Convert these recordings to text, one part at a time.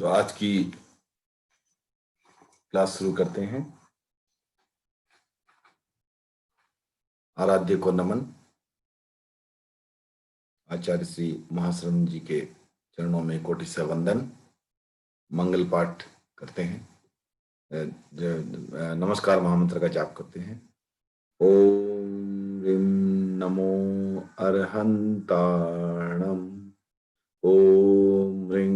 तो आज की क्लास शुरू करते हैं। आराध्य को नमन। आचार्य श्री महाशरण जी के चरणों में कोटि से वंदन। मंगल पाठ करते हैं। नमस्कार महामंत्र का जाप करते हैं। ओम ह्रीं नमो अरहंताणम। ओम ह्रीं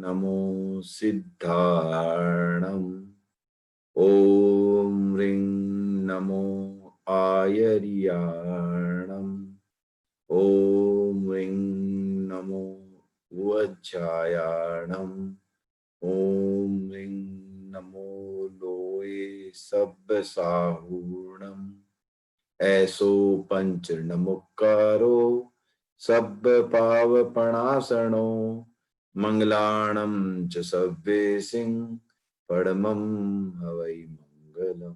नमो सिद्धाणम। ओम ह्रीं नमो आयर्याणम। ओम ह्रीं नमो वज्रायाणम। ओम ह्रीं नमो लोये सब्बसाहूर्णम। ऐसो पंच नमुक्कारो सब्ब पावपणासनो। मंगलाणं च सव्येसिं परमं हवै मंगलम।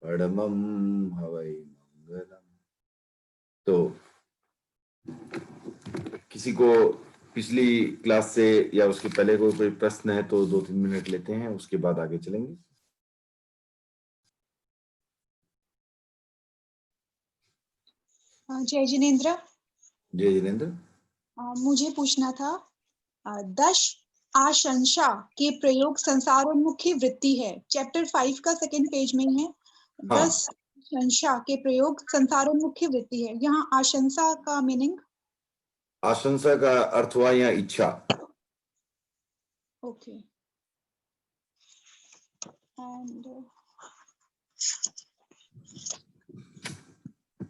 परमं हवै मंगलम। तो किसी को पिछली क्लास से या उसके पहले कोई प्रश्न है तो 2-3 मिनट लेते हैं, उसके बाद आगे चलेंगे। जय जिनेंद्र। जय जिनेंद्र। मुझे पूछना था, दश आशंसा के प्रयोग संसारोन्मुखी वृत्ति है, चैप्टर 5 का सेकंड पेज में है। हाँ। 10 आशंसा के प्रयोग संसारोन्मुखी वृत्ति है। यहाँ आशंसा का मीनिंग? आशंसा का अर्थ हुआ यहाँ इच्छा। ओके। एंड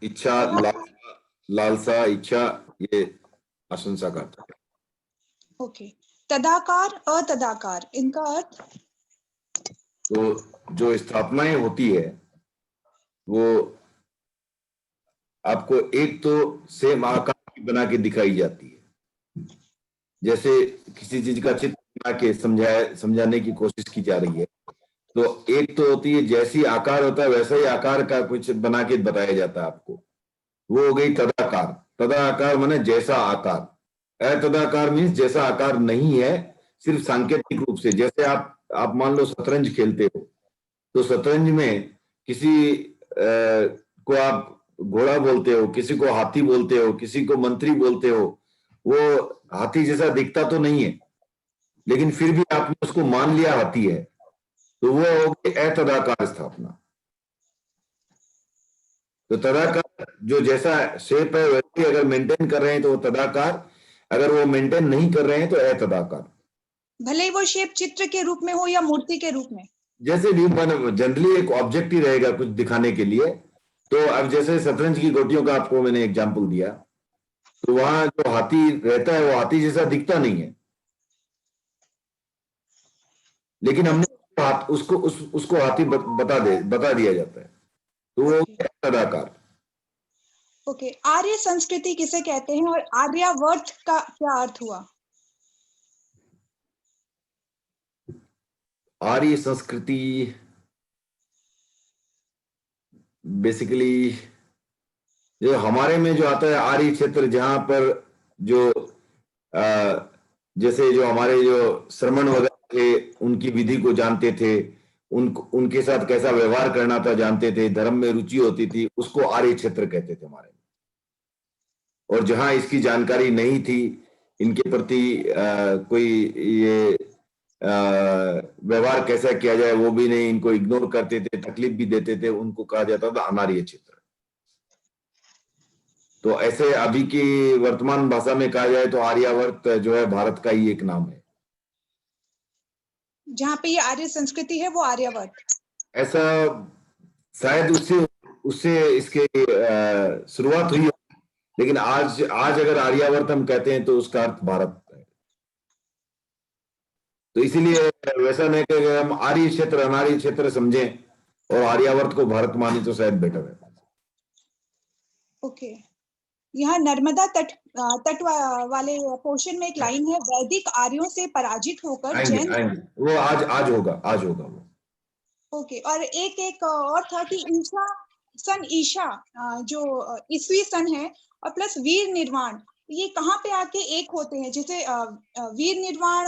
इच्छा, लालसा, इच्छा, ये आशंसा का अर्थ है। ओके। तदाकार, अतदाकार, इनका अर्थ? तो जो स्थापनाएं होती है वो आपको एक तो सेम आकार की बना के दिखाई जाती है। जैसे किसी चीज का चित्र बना के समझाने की कोशिश की जा रही है, तो एक तो होती है जैसी आकार होता है वैसा ही आकार का कुछ बना के बताया जाता है आपको, वो हो गई तदाकार। तदाकार माने जैसा आकार। अतदाकार मीन्स जैसा आकार नहीं है, सिर्फ सांकेतिक रूप से। जैसे आप मान लो शतरंज खेलते हो, तो शतरंज में किसी को आप घोड़ा बोलते हो, किसी को हाथी बोलते हो, किसी को मंत्री बोलते हो। वो हाथी जैसा दिखता तो नहीं है, लेकिन फिर भी आपने उसको मान लिया हाथी है, तो वो हो गई अतदाकार स्थापना। तो तदाकार जो जैसा शेप है वैसे अगर मेंटेन कर रहे हैं तो वो तदाकार, अगर वो मेंटेन नहीं कर रहे हैं तो अतदाकार। भले ही वो शेप चित्र के रूप में हो या मूर्ति के रूप में, जैसे भी जनरली एक ऑब्जेक्ट ही रहेगा कुछ दिखाने के लिए। तो अब जैसे शतरंज की गोटियों का आपको मैंने एग्जांपल दिया, तो वहां जो हाथी रहता है वो हाथी जैसा दिखता नहीं है, लेकिन हमने उसको हाथी बता दिया जाता है, तो वो तदाकार। ओके। आर्य संस्कृति किसे कहते हैं और आर्यावर्त का क्या अर्थ हुआ? आर्य संस्कृति बेसिकली जो हमारे में जो आता है आर्य क्षेत्र, जहां पर जो जैसे जो हमारे जो श्रमण वगैरह थे उनकी विधि को जानते थे, उनके साथ कैसा व्यवहार करना था जानते थे, धर्म में रुचि होती थी, उसको आर्य क्षेत्र कहते थे हमारे में। और जहां इसकी जानकारी नहीं थी, इनके प्रति कोई ये व्यवहार कैसा किया जाए वो भी नहीं, इनको इग्नोर करते थे, तकलीफ भी देते थे, उनको कहा जाता था अनार्य क्षेत्र। तो ऐसे अभी की वर्तमान भाषा में कहा जाए तो आर्यावर्त जो है भारत का ही एक नाम है। जहाँ पे ये आर्य संस्कृति है वो आर्यावर्त, ऐसा शायद उससे इसके शुरुआत हुई, लेकिन आज अगर आर्यावर्त हम कहते हैं तो उसका अर्थ भारत है। तो इसीलिए वैसा नहीं कि हम आर्य क्षेत्र अनार्य क्षेत्र समझें और आर्यावर्त को भारत माने तो शायद बेटर है। ओके। यहाँ नर्मदा तट वाले पोर्शन में एक लाइन है, वैदिक आर्यों से पराजित होकर जैन। वो आज होगा वो। ओके। और एक और था कि ईशा जो ईसवी सन है, और प्लस वीर निर्वाण, ये कहाँ पे आके एक होते हैं? जैसे वीर निर्वाण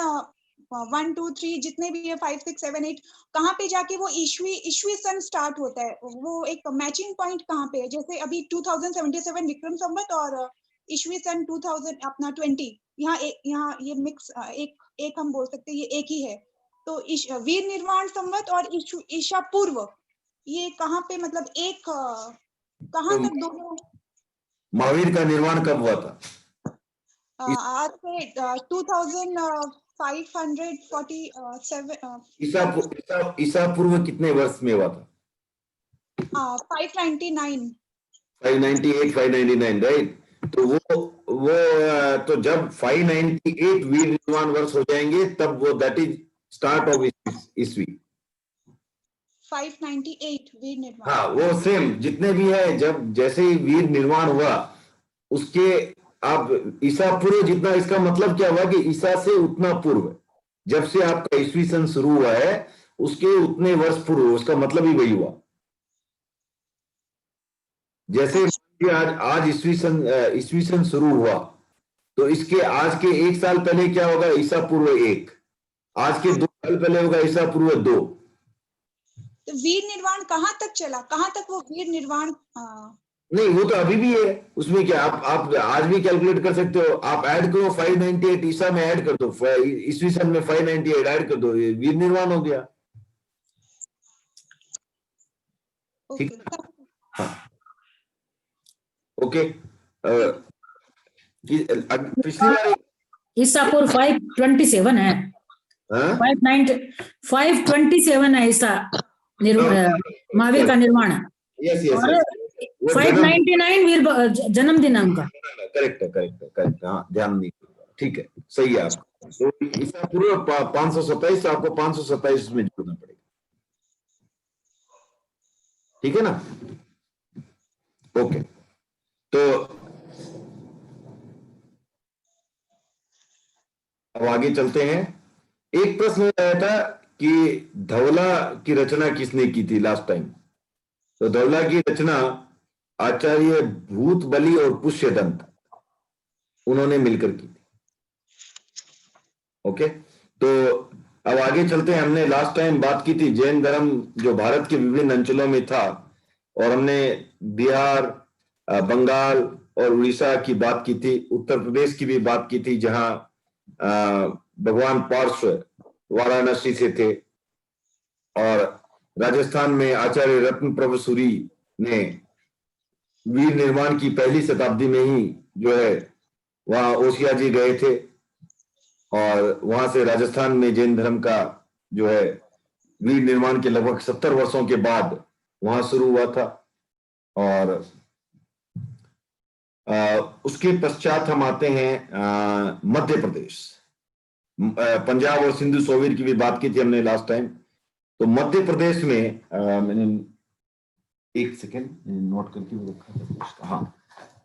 1 2 3 जितने भी है 5 6 7 8 कहाँ पे जाके वो ईस्वी सन स्टार्ट होता है, वो एक मैचिंग पॉइंट कहाँ पे है? जैसे अभी 2077 विक्रम संवत और ईस्वी सन 2000 अपना 20 यहाँ ये मिक्स एक हम बोल सकते हैं ये एक ही है। तो वीर निर्वाण संवत और ईशा पूर्व ये कहाँ पे मतलब एक कहाँ तो तक दोनों महावीर का निर्माण कब हुआ था? आज से 2547 ईसा पूर्व कितने वर्ष में हुआ था? 599 598 599, राइट? तो वो तो जब 598 वीर निर्माण वर्ष हो जाएंगे तब वो दैट इज स्टार्ट ऑफ ईस्वी। 598 वीर निर्वाण। हाँ, वो सेम जितने भी है, जब जैसे ही वीर निर्माण हुआ उसके आप ईसा पूर्व जितना, इसका मतलब क्या हुआ कि ईसा से उतना पूर्व, जब से आपका ईस्वी सन शुरू हुआ है उसके उतने वर्ष पूर्व, उसका मतलब ही वही हुआ। जैसे आज ईस्वी सन शुरू हुआ तो इसके आज के 1 साल पहले क्या होगा? ईसा पूर्व 1। आज के 2 साल पहले होगा ईसा पूर्व 2। तो वीर निर्वाण कहाँ तक चला, कहाँ तक वो वीर निर्वाण? नहीं, वो तो अभी भी है, उसमें क्या आप आज भी कैलकुलेट कर सकते हो। आप ऐड करो 598 ईसा में, ऐड कर दो ईस्वी सन में 598 ऐड कर दो, वीर निर्वाण हो गया। ठीक है, हाँ, ओके। पिछली बार ईसापुर 527 है, 527 है ईसा महावीर का निर्माण। यस यस, और 599 वीर जन्म दिनांक का। करेक्ट, हाँ, ध्यान नहीं, ठीक है, सही है आपका। तो ईसा पूर्व 527, आपको 527 में जोड़ना पड़ेगा, ठीक है ना? ओके, तो अब आगे चलते हैं। एक प्रश्न आया था कि धवला की रचना किसने की थी लास्ट टाइम? तो धवला की रचना आचार्य भूत बलि और पुष्यदंत उन्होंने मिलकर की थी। ओके, तो अब आगे चलते हैं। हमने लास्ट टाइम बात की थी जैन धर्म जो भारत के विभिन्न अंचलों में था, और हमने बिहार, बंगाल और उड़ीसा की बात की थी, उत्तर प्रदेश की भी बात की थी जहां भगवान पार्श्व वाराणसी से थे, और राजस्थान में आचार्य रत्न प्रभु सूरी ने वीर निर्माण की पहली शताब्दी में ही जो है वहां ओसिया जी गए थे, और वहां से राजस्थान में जैन धर्म का जो है वीर निर्माण के लगभग 70 वर्षों के बाद वहां शुरू हुआ था। और उसके पश्चात हम आते हैं मध्य प्रदेश, पंजाब और सिंधु सोवियत की भी बात की थी हमने लास्ट टाइम। तो मध्य प्रदेश में मैंने एक सेकेंड नोट करके रखा था, हाँ,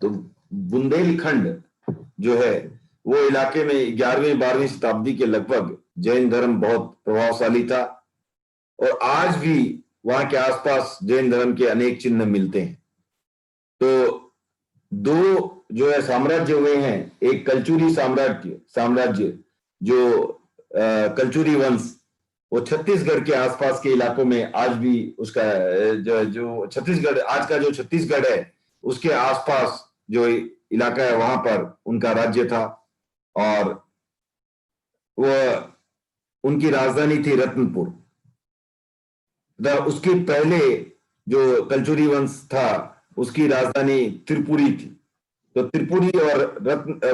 तो बुंदेलखंड जो है वो इलाके में 11वीं 12वीं शताब्दी के लगभग जैन धर्म बहुत प्रभावशाली था, और आज भी वहां के आसपास जैन धर्म के अनेक चिन्ह मिलते हैं। तो दो जो है साम्राज्य हुए हैं, एक कलचुरी साम्राज्य जो कलचुरी वंश, वो छत्तीसगढ़ के आसपास के इलाकों में आज भी उसका जो छत्तीसगढ़, आज का जो छत्तीसगढ़ है उसके आसपास जो इलाका है वहां पर उनका राज्य था, और वो उनकी राजधानी थी रत्नपुर। उसके पहले जो कलचुरी वंश था उसकी राजधानी त्रिपुरी थी। तो त्रिपुरी और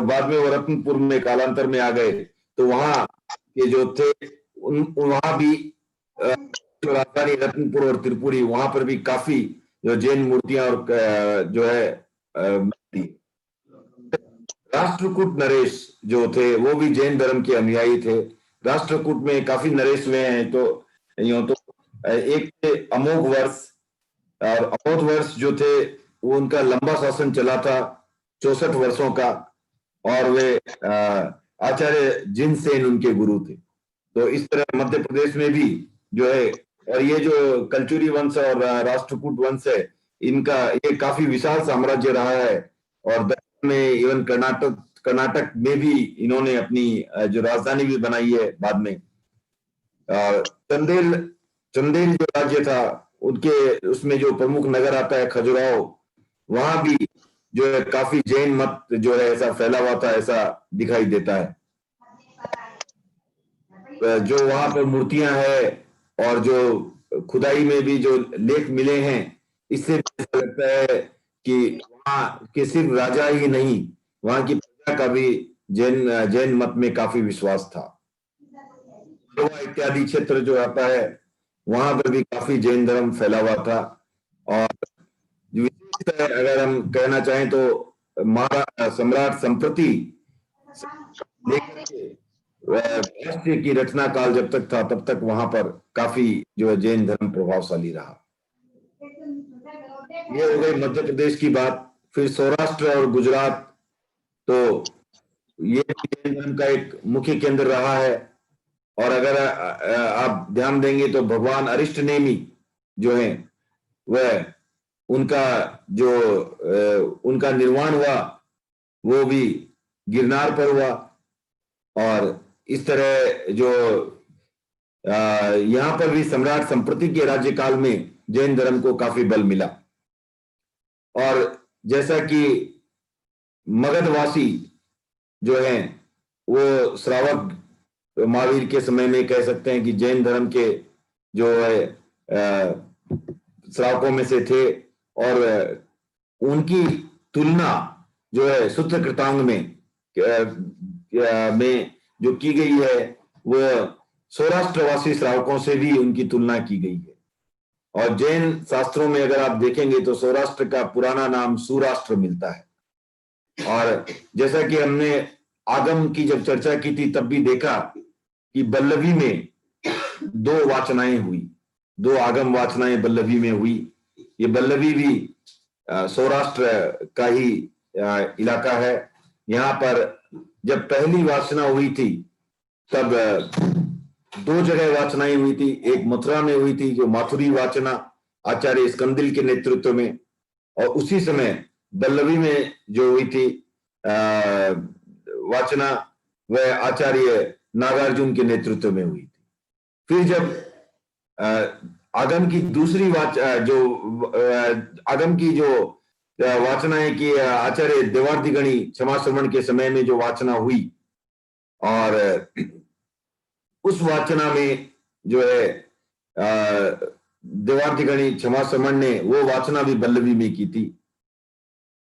बाद में वो रत्नपुर में कालांतर में आ गए। तो वहां के जो थे वहां भी राजधानी रत्नपुर और त्रिपुरी, वहां पर भी काफी जो जैन मूर्तियां और जो है राष्ट्रकूट नरेश जो थे वो भी जैन धर्म के अनुयायी थे। राष्ट्रकूट में काफी नरेश हुए हैं, तो यूं तो एक थे अमोघ वर्ष, और अमोघ वर्ष जो थे वो उनका लंबा शासन चला था 64 वर्षों का, और वे आचार्य जिनसेन उनके गुरु थे। तो इस तरह मध्य प्रदेश में भी जो है, और ये जो कलचुरी वंश और राष्ट्रकूट वंश है इनका ये काफी विशाल साम्राज्य रहा है, और दक्षिण में इवन कर्नाटक में भी इन्होंने अपनी जो राजधानी भी बनाई है बाद में। चंदेल चंदेल जो राज्य था उनके उसमें जो प्रमुख नगर आता है खजुराहो, वहां भी जो है काफी जैन मत जो है ऐसा फैला हुआ था, ऐसा दिखाई देता है। जो वहां पर मूर्तियां हैं और जो खुदाई में भी जो लेख मिले हैं, इससे ऐसा लगता है कि वहां के सिर्फ राजा ही नहीं, वहां की प्रजा का भी जैन मत में काफी विश्वास था। इत्यादि क्षेत्र जो आता है वहां पर भी काफी जैन धर्म फैला हुआ था। और विशेषतः अगर हम कहना चाहें तो सम्राट संप्रति लेकर के राष्ट्र की रचना काल जब तक था तब तक वहां पर काफी जो है जैन धर्म प्रभावशाली रहा। ये हो गई मध्य प्रदेश की बात। फिर सौराष्ट्र और गुजरात, तो ये जैन धर्म का एक मुख्य केंद्र रहा है। और अगर आप ध्यान देंगे तो भगवान अरिष्टनेमी जो है वह उनका निर्वाण हुआ वो भी गिरनार पर हुआ। और इस तरह जो यहाँ पर भी सम्राट संप्रति के राज्यकाल में जैन धर्म को काफी बल मिला। और जैसा कि मगधवासी जो हैं वो श्रावक महावीर के समय में कह सकते हैं कि जैन धर्म के जो है श्रावकों में से थे। और उनकी तुलना जो है सूत्र कृतांग में जो की गई है वो सौराष्ट्रवासी श्रावकों से भी उनकी तुलना की गई है। और जैन शास्त्रों में अगर आप देखेंगे तो सौराष्ट्र का पुराना नाम सुराष्ट्र मिलता है। और जैसा कि हमने आगम की जब चर्चा की थी तब भी देखा कि बल्लवी में 2 वाचनाएं हुई, 2 आगम वाचनाएं बल्लवी में हुई। ये बल्लवी भी सौराष्ट्र का ही इलाका है। यहाँ पर जब पहली वाचना हुई थी तब 2 जगह वाचनाएं हुई थी। एक मथुरा में हुई थी जो माथुरी वाचना आचार्य स्कंदिल के नेतृत्व में, और उसी समय बल्लवी में जो हुई थी वाचना वह आचार्य नागार्जुन के नेतृत्व में हुई थी। फिर जब आगम की दूसरी आगम की जो वाचना है कि आचार्य देवार्तिगणी क्षमा श्रवण के समय में जो वाचना हुई, और उस वाचना में जो है देवार्तिगणी क्षमा श्रवण ने वो वाचना भी बल्लवी में की थी।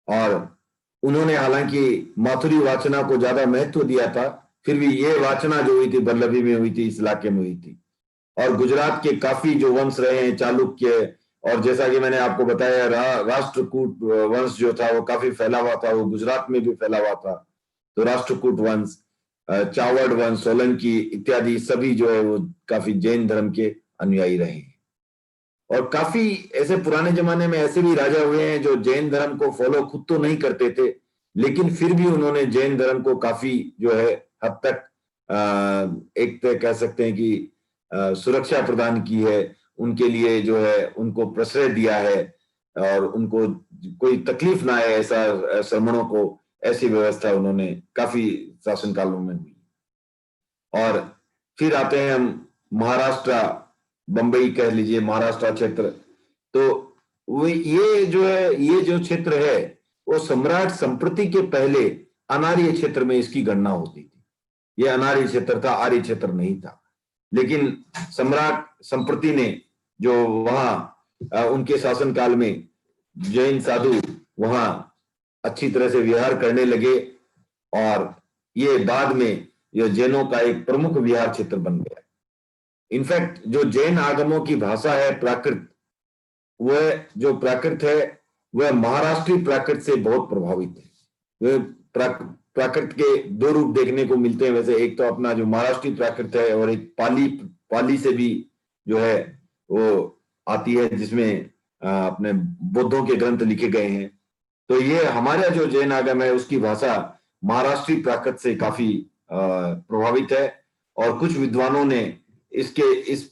और उन्होंने हालांकि माथुरी वाचना को ज्यादा महत्व दिया था, फिर भी ये वाचना जो हुई थी बल्लवी में हुई थी, इस इलाके में हुई थी। और गुजरात के काफी जो वंश रहे हैं चालुक्य, और जैसा कि मैंने आपको बताया राष्ट्रकूट वंश जो था वो काफी फैला हुआ था, वो गुजरात में भी फैला हुआ था। तो राष्ट्रकूट वंश, चावड़ वंश, सोलंकी इत्यादि सभी जो है वो काफी जैन धर्म के अनुयायी रहे हैं। और काफी ऐसे पुराने जमाने में ऐसे भी राजा हुए हैं जो जैन धर्म को फॉलो खुद तो नहीं करते थे, लेकिन फिर भी उन्होंने जैन धर्म को काफी जो है हद तक एक तो कह सकते हैं कि सुरक्षा प्रदान की है, उनके लिए जो है उनको प्रश्रय दिया है और उनको कोई तकलीफ ना आए ऐसा श्रमणों को, ऐसी व्यवस्था उन्होंने काफी शासन कालों में हुई। और फिर आते हैं हम महाराष्ट्र, बंबई कह लीजिए, महाराष्ट्र क्षेत्र। तो वो ये जो क्षेत्र है वो सम्राट संप्रति के पहले अनार्य क्षेत्र में इसकी गणना होती थी। ये अनार्य क्षेत्र था, आर्य क्षेत्र नहीं था। लेकिन सम्राट संप्रति ने जो वहां उनके शासनकाल में जैन साधु वहां अच्छी तरह से विहार करने लगे, और ये बाद में ये जैनों का एक प्रमुख विहार क्षेत्र बन गया। इनफैक्ट जो जैन आगमों की भाषा है प्राकृत, वह जो प्राकृत है वह महाराष्ट्री प्राकृत से बहुत प्रभावित है। प्राकृत के 2 रूप देखने को मिलते हैं वैसे, एक तो अपना जो महाराष्ट्री प्राकृत है और एक पाली से भी जो है वो आती है जिसमें अपने बुद्धों के ग्रंथ लिखे गए हैं। तो ये हमारा जो जैन आगम है उसकी भाषा महाराष्ट्री प्राकृत से काफी प्रभावित है। और कुछ विद्वानों ने इस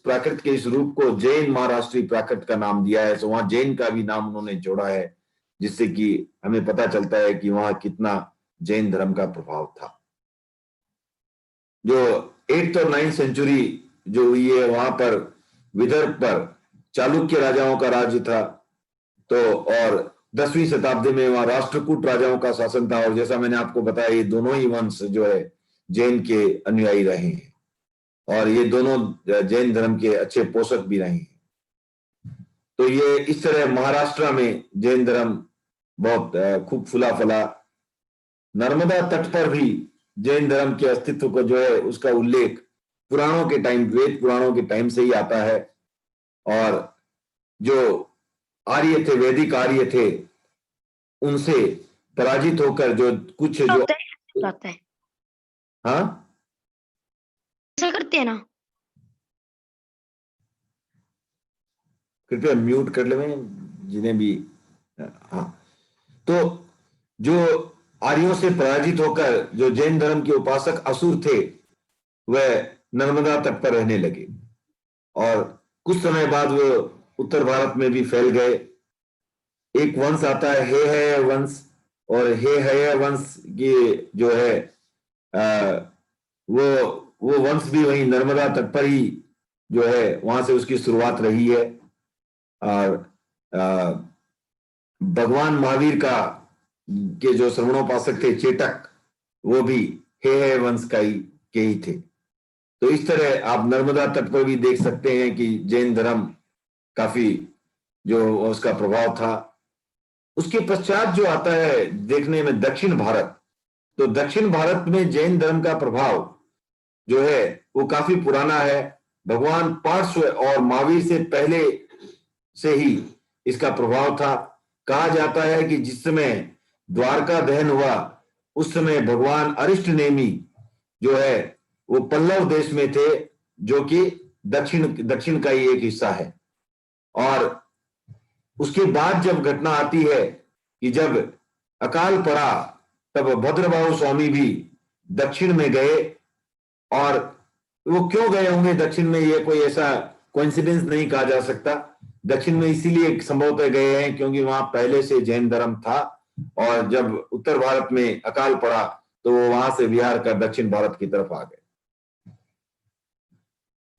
प्राकृत के इस रूप को जैन महाराष्ट्री प्राकृत का नाम दिया है। तो वहां जैन का भी नाम उन्होंने जोड़ा है, जिससे कि हमें पता चलता है कि वहां कितना जैन धर्म का प्रभाव था। जो 8th और 9th सेंचुरी जो हुई है, वहां पर विदर्भ पर चालुक्य राजाओं का राज्य था, तो और 10वीं शताब्दी में वहां राष्ट्रकूट राजाओं का शासन था। और जैसा मैंने आपको बताया, ये दोनों ही वंश जो है जैन के अनुयायी रहे हैं, और ये दोनों जैन धर्म के अच्छे पोषक भी रहे हैं। तो ये इस तरह महाराष्ट्र में जैन धर्म बहुत खूब फूला फला। नर्मदा तट पर भी जैन धर्म के अस्तित्व को जो है उसका उल्लेख पुराणों के टाइम, वेद पुराणों के टाइम से ही आता है। और जो आर्य थे, वैदिक आर्य थे, उनसे पराजित होकर जो कुछ जो जाता है, हाँ ऐसा करते हैं ना। कृपया म्यूट कर ले जिन्हें भी। हाँ, तो जो आर्यों से पराजित होकर जो जैन धर्म के उपासक असुर थे, वह नर्मदा तट पर रहने लगे, और कुछ समय बाद वो उत्तर भारत में भी फैल गए। एक वंश आता है हेहय वंश, और हेहय वंश की जो है वो वंश भी वहीं नर्मदा तट पर ही जो है वहां से उसकी शुरुआत रही है। और भगवान महावीर का के जो श्रवणोपासक थे चेटक, वो भी हेहय वंश के ही थे। तो इस तरह आप नर्मदा तट पर भी देख सकते हैं कि जैन धर्म काफी जो उसका प्रभाव था। उसके पश्चात जो आता है देखने में दक्षिण भारत, तो दक्षिण भारत में जैन धर्म का प्रभाव जो है वो काफी पुराना है। भगवान पार्श्व और महावीर से पहले से ही इसका प्रभाव था। कहा जाता है कि जिस समय द्वारका दहन हुआ, उस समय भगवान अरिष्टनेमी जो है वो पल्लव देश में थे, जो कि दक्षिण का ही एक हिस्सा है। और उसके बाद जब घटना आती है कि जब अकाल पड़ा, तब भद्रबाहु स्वामी भी दक्षिण में गए। और वो क्यों गए होंगे दक्षिण में, ये कोई ऐसा कोइंसिडेंस नहीं कहा जा सकता। दक्षिण में इसीलिए संभवतः गए हैं क्योंकि वहां पहले से जैन धर्म था, और जब उत्तर भारत में अकाल पड़ा तो वो वहां से विहार कर दक्षिण भारत की तरफ आ गए।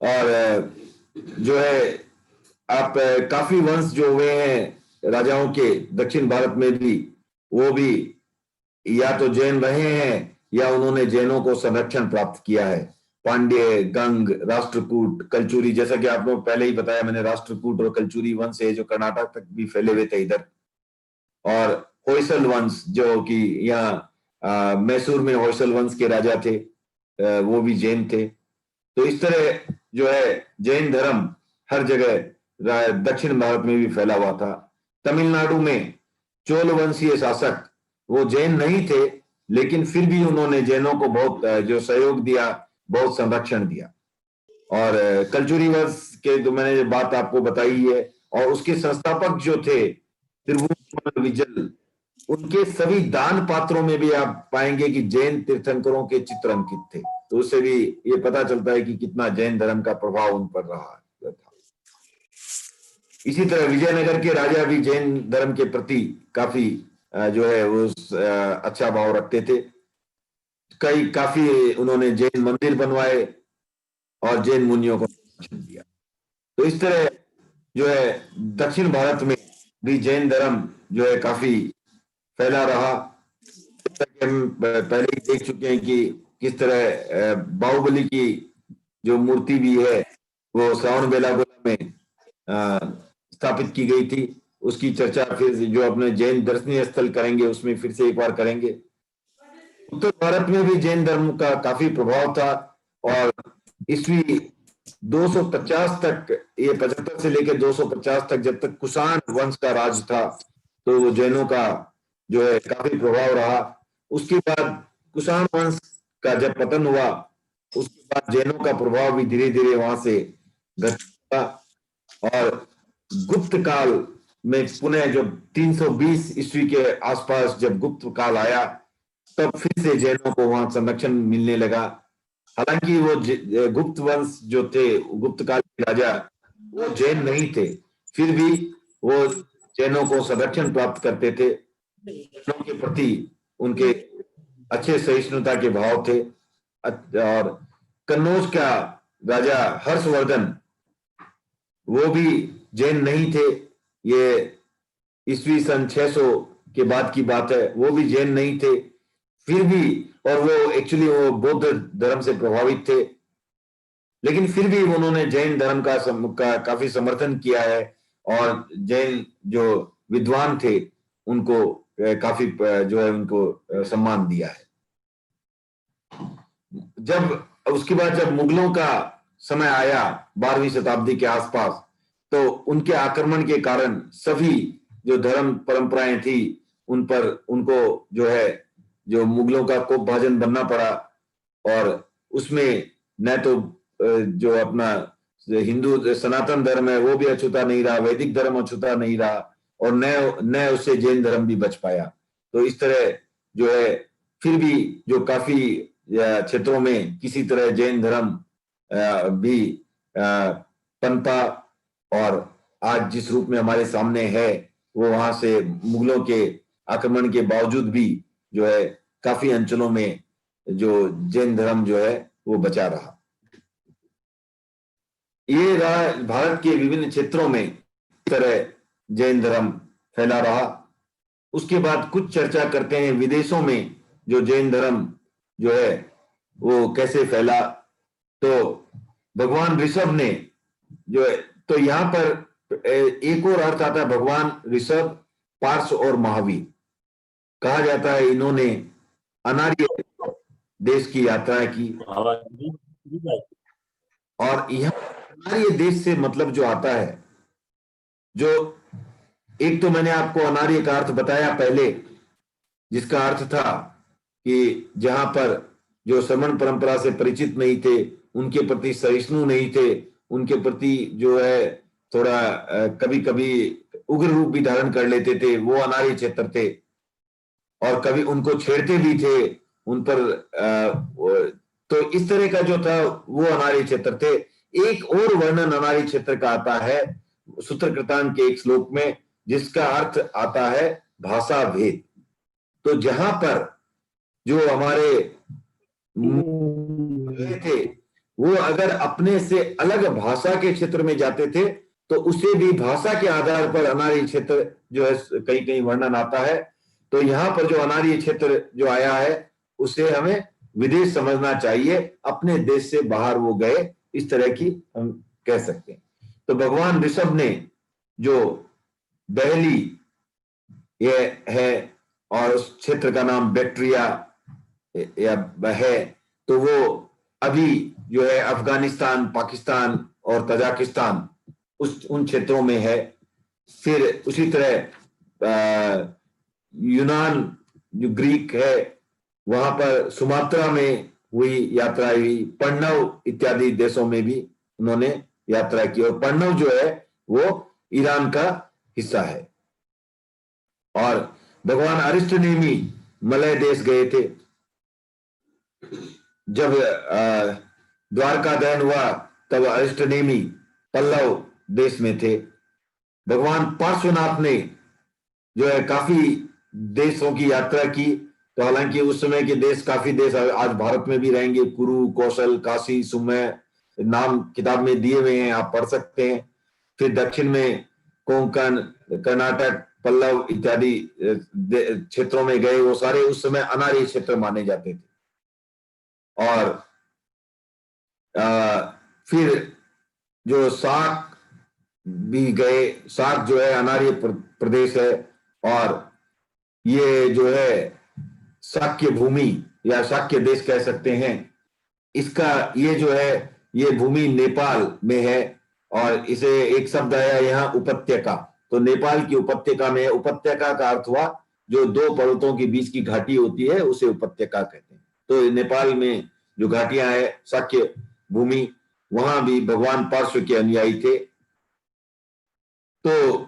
और जो है आप काफी वंश जो हुए हैं राजाओं के दक्षिण भारत में भी, वो भी या तो जैन रहे हैं या उन्होंने जैनों को संरक्षण प्राप्त किया है। पांड्य, गंग, राष्ट्रकूट, कलचुरी, जैसा कि आपको पहले ही बताया मैंने, राष्ट्रकूट और कलचुरी वंश है जो कर्नाटक तक भी फैले हुए थे इधर। और होयसल वंश जो कि यहाँ मैसूर में होयसल वंश के राजा थे, वो भी जैन थे। तो इस तरह जो है जैन धर्म हर जगह दक्षिण भारत में भी फैला हुआ था। तमिलनाडु में चोल वंशीय शासक वो जैन नहीं थे, लेकिन फिर भी उन्होंने जैनों को बहुत जो सहयोग दिया, बहुत संरक्षण दिया। और कलचुरी वंश के तो मैंने बात आपको बताई है। और उसके संस्थापक जो थे त्रिभुवन विजल, उनके सभी दान पात्रों में भी आप पाएंगे कि जैन तीर्थंकरों के चित्र अंकित थे। तो उससे भी ये पता चलता है कि कितना जैन धर्म का प्रभाव उन पर रहा था। इसी तरह विजयनगर के राजा भी जैन धर्म के प्रति काफी जो है वो अच्छा भाव रखते थे। काफी उन्होंने जैन मंदिर बनवाए और जैन मुनियों को दिया। तो इस तरह जो है दक्षिण भारत में भी जैन धर्म जो है काफी फैला रहा। हम पहले ही देख चुके हैं कि किस तरह बाहुबली की जो मूर्ति भी है वो श्रावण बेलागोला में स्थापित की गई थी। उसकी चर्चा फिर जो अपने जैन दर्शनीय स्थल करेंगे उसमें फिर से एक बार करेंगे। उत्तर भारत में भी जैन धर्म का काफी प्रभाव था। और ईस्वी 250 तक, ये 75 से लेकर 250 तक, जब तक कुषाण वंश का राज था, तो जैनों का जो है काफी प्रभाव रहा। उसके बाद कुषाण वंश का जब पतन हुआ, उसके बाद जैनों का प्रभाव भी धीरे धीरे वहां से घटा। और गुप्त काल में पुनः जब 320 ईस्वी के आसपास जब गुप्त काल आया, तब फिर से जैनों को वहां संरक्षण मिलने लगा। हालांकि वो गुप्त वंश जो थे, गुप्त काल के राजा, वो जैन नहीं थे, फिर भी वो जैनों को संरक्षण प्राप्त करते थे। जैनों के प्रति उनके अच्छे सहिष्णुता के भाव थे। और कन्नौज का राजा हर्षवर्धन, वो भी जैन नहीं थे। ये ईस्वी सन 600 के बाद की बात है। वो भी जैन नहीं थे, फिर भी, और वो एक्चुअली वो बौद्ध धर्म से प्रभावित थे, लेकिन फिर भी उन्होंने जैन धर्म का काफी समर्थन किया है। और जैन जो विद्वान थे उनको काफी जो है उनको सम्मान दिया है। जब उसके बाद जब मुगलों का समय आया 12वीं शताब्दी के आसपास, तो उनके आक्रमण के कारण सभी जो धर्म परंपराएं थी उन पर उनको जो है जो मुगलों का कोपभाजन बनना पड़ा। और उसमें न तो जो अपना हिंदू सनातन धर्म है वो भी अछूता नहीं रहा, वैदिक धर्म अछूता नहीं रहा, और न उससे जैन धर्म भी बच पाया। तो इस तरह जो है फिर भी जो काफी क्षेत्रों में किसी तरह जैन धर्म भी पनपा, और आज जिस रूप में हमारे सामने है वो वहां से मुगलों के आक्रमण के बावजूद भी जो है काफी अंचलों में जो जैन धर्म जो है वो बचा रहा। ये रहा भारत के विभिन्न क्षेत्रों में इस तरह जैन धर्म फैला रहा। उसके बाद कुछ चर्चा करते हैं विदेशों में जो जैन धर्म जो है वो कैसे फैला। तो भगवान ऋषभ ने जो है, तो यहाँ पर एक और अर्थ आता है भगवान ऋषभ, पार्श और महावीर। कहा जाता है इन्होंने अनार्य देश की यात्रा की। और यहाँ अनार्य देश से मतलब जो आता है, जो एक तो मैंने आपको अनार्य का अर्थ बताया पहले, जिसका अर्थ था कि जहां पर जो श्रमण परंपरा से परिचित नहीं थे, उनके प्रति सहिष्णु नहीं थे, उनके प्रति जो है थोड़ा कभी कभी उग्र रूप भी धारण कर लेते थे, वो अनार्य क्षेत्र थे। और कभी उनको छेड़ते भी थे, उन पर तो इस तरह का जो था वो अनार्य क्षेत्र थे। एक और वर्णन अनार्य क्षेत्र का आता है सूत्रकृतांत के एक श्लोक में, जिसका अर्थ आता है भाषा भेद। तो जहां पर जो हमारे थे वो अगर अपने से अलग भाषा के क्षेत्र में जाते थे तो उसे भी भाषा के आधार पर अनार्य क्षेत्र जो है कहीं कहीं वर्णन आता है। तो यहाँ पर जो अनार्य क्षेत्र जो आया है उसे हमें विदेश समझना चाहिए, अपने देश से बाहर वो गए, इस तरह की हम कह सकते हैं। तो भगवान ऋषभ ने जो बहली ये है और उस क्षेत्र का नाम बैक्ट्रिया या है, तो वो अभी जो है अफगानिस्तान, पाकिस्तान और तजाकिस्तान उन क्षेत्रों में है। फिर उसी तरह यूनान जो ग्रीक है वहां पर सुमात्रा में हुई यात्रा हुई, पढ़नव इत्यादि देशों में भी उन्होंने यात्रा की। और पढ़नव जो है वो ईरान का हिस्सा है। और भगवान अरिष्टनेमी मलय देश गए थे। जब द्वारका दहन हुआ तब अरिष्टनेमी पल्लव देश में थे। भगवान पार्श्वनाथ ने जो है काफी देशों की यात्रा की। तो हालांकि उस समय के देश काफी देश आज भारत में भी रहेंगे, कुरु, कौशल, काशी, सुमय, नाम किताब में दिए हुए हैं, आप पढ़ सकते हैं। फिर दक्षिण में कोंकण, कर्नाटक, पल्लव इत्यादि क्षेत्रों में गए। वो सारे उस समय अनार्य क्षेत्र माने जाते थे। और फिर जो साक भी गए। साक जो है अनार्य प्रदेश है, और ये जो है शाक्य भूमि या शाक्य देश कह सकते हैं। इसका ये जो है ये भूमि नेपाल में है, और इसे एक शब्द आया यहाँ उपत्यका। तो नेपाल की उपत्यका में है। उपत्यका का अर्थ हुआ जो दो पर्वतों के बीच की घाटी होती है उसे उपत्यका कहते हैं। तो नेपाल में जो घाटियां है शाक्य भूमि, वहां भी भगवान पार्श्व के अनुयायी थे। तो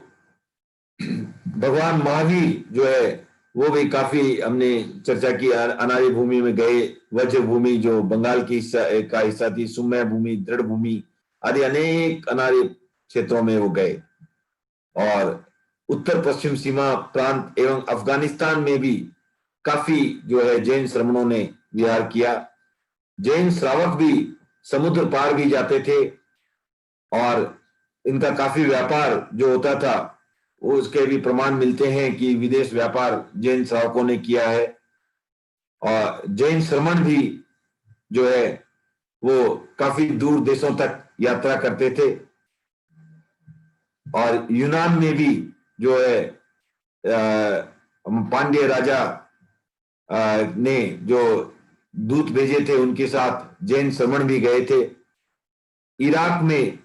भगवान महावीर जो है वो भी काफी हमने चर्चा की, अनार्य भूमि में गए। वज्र भूमि जो बंगाल की का हिस्सा थी, सुमय भूमि, दृढ़ भूमि आदि अनेक अनार्य क्षेत्रों में वो गए। और उत्तर पश्चिम सीमा प्रांत एवं अफगानिस्तान में भी काफी जो है जैन श्रमणों ने विहार किया। जैन श्रावक भी समुद्र पार भी जाते थे और इनका काफी व्यापार जो होता था वो उसके भी प्रमाण मिलते हैं कि विदेश व्यापार जैन श्रावकों ने किया है। और जैन श्रमण भी जो है वो काफी दूर देशों तक यात्रा करते थे। और यूनान में भी जो है पांड्य राजा ने जो दूत भेजे थे उनके साथ जैन श्रमण भी गए थे। इराक में,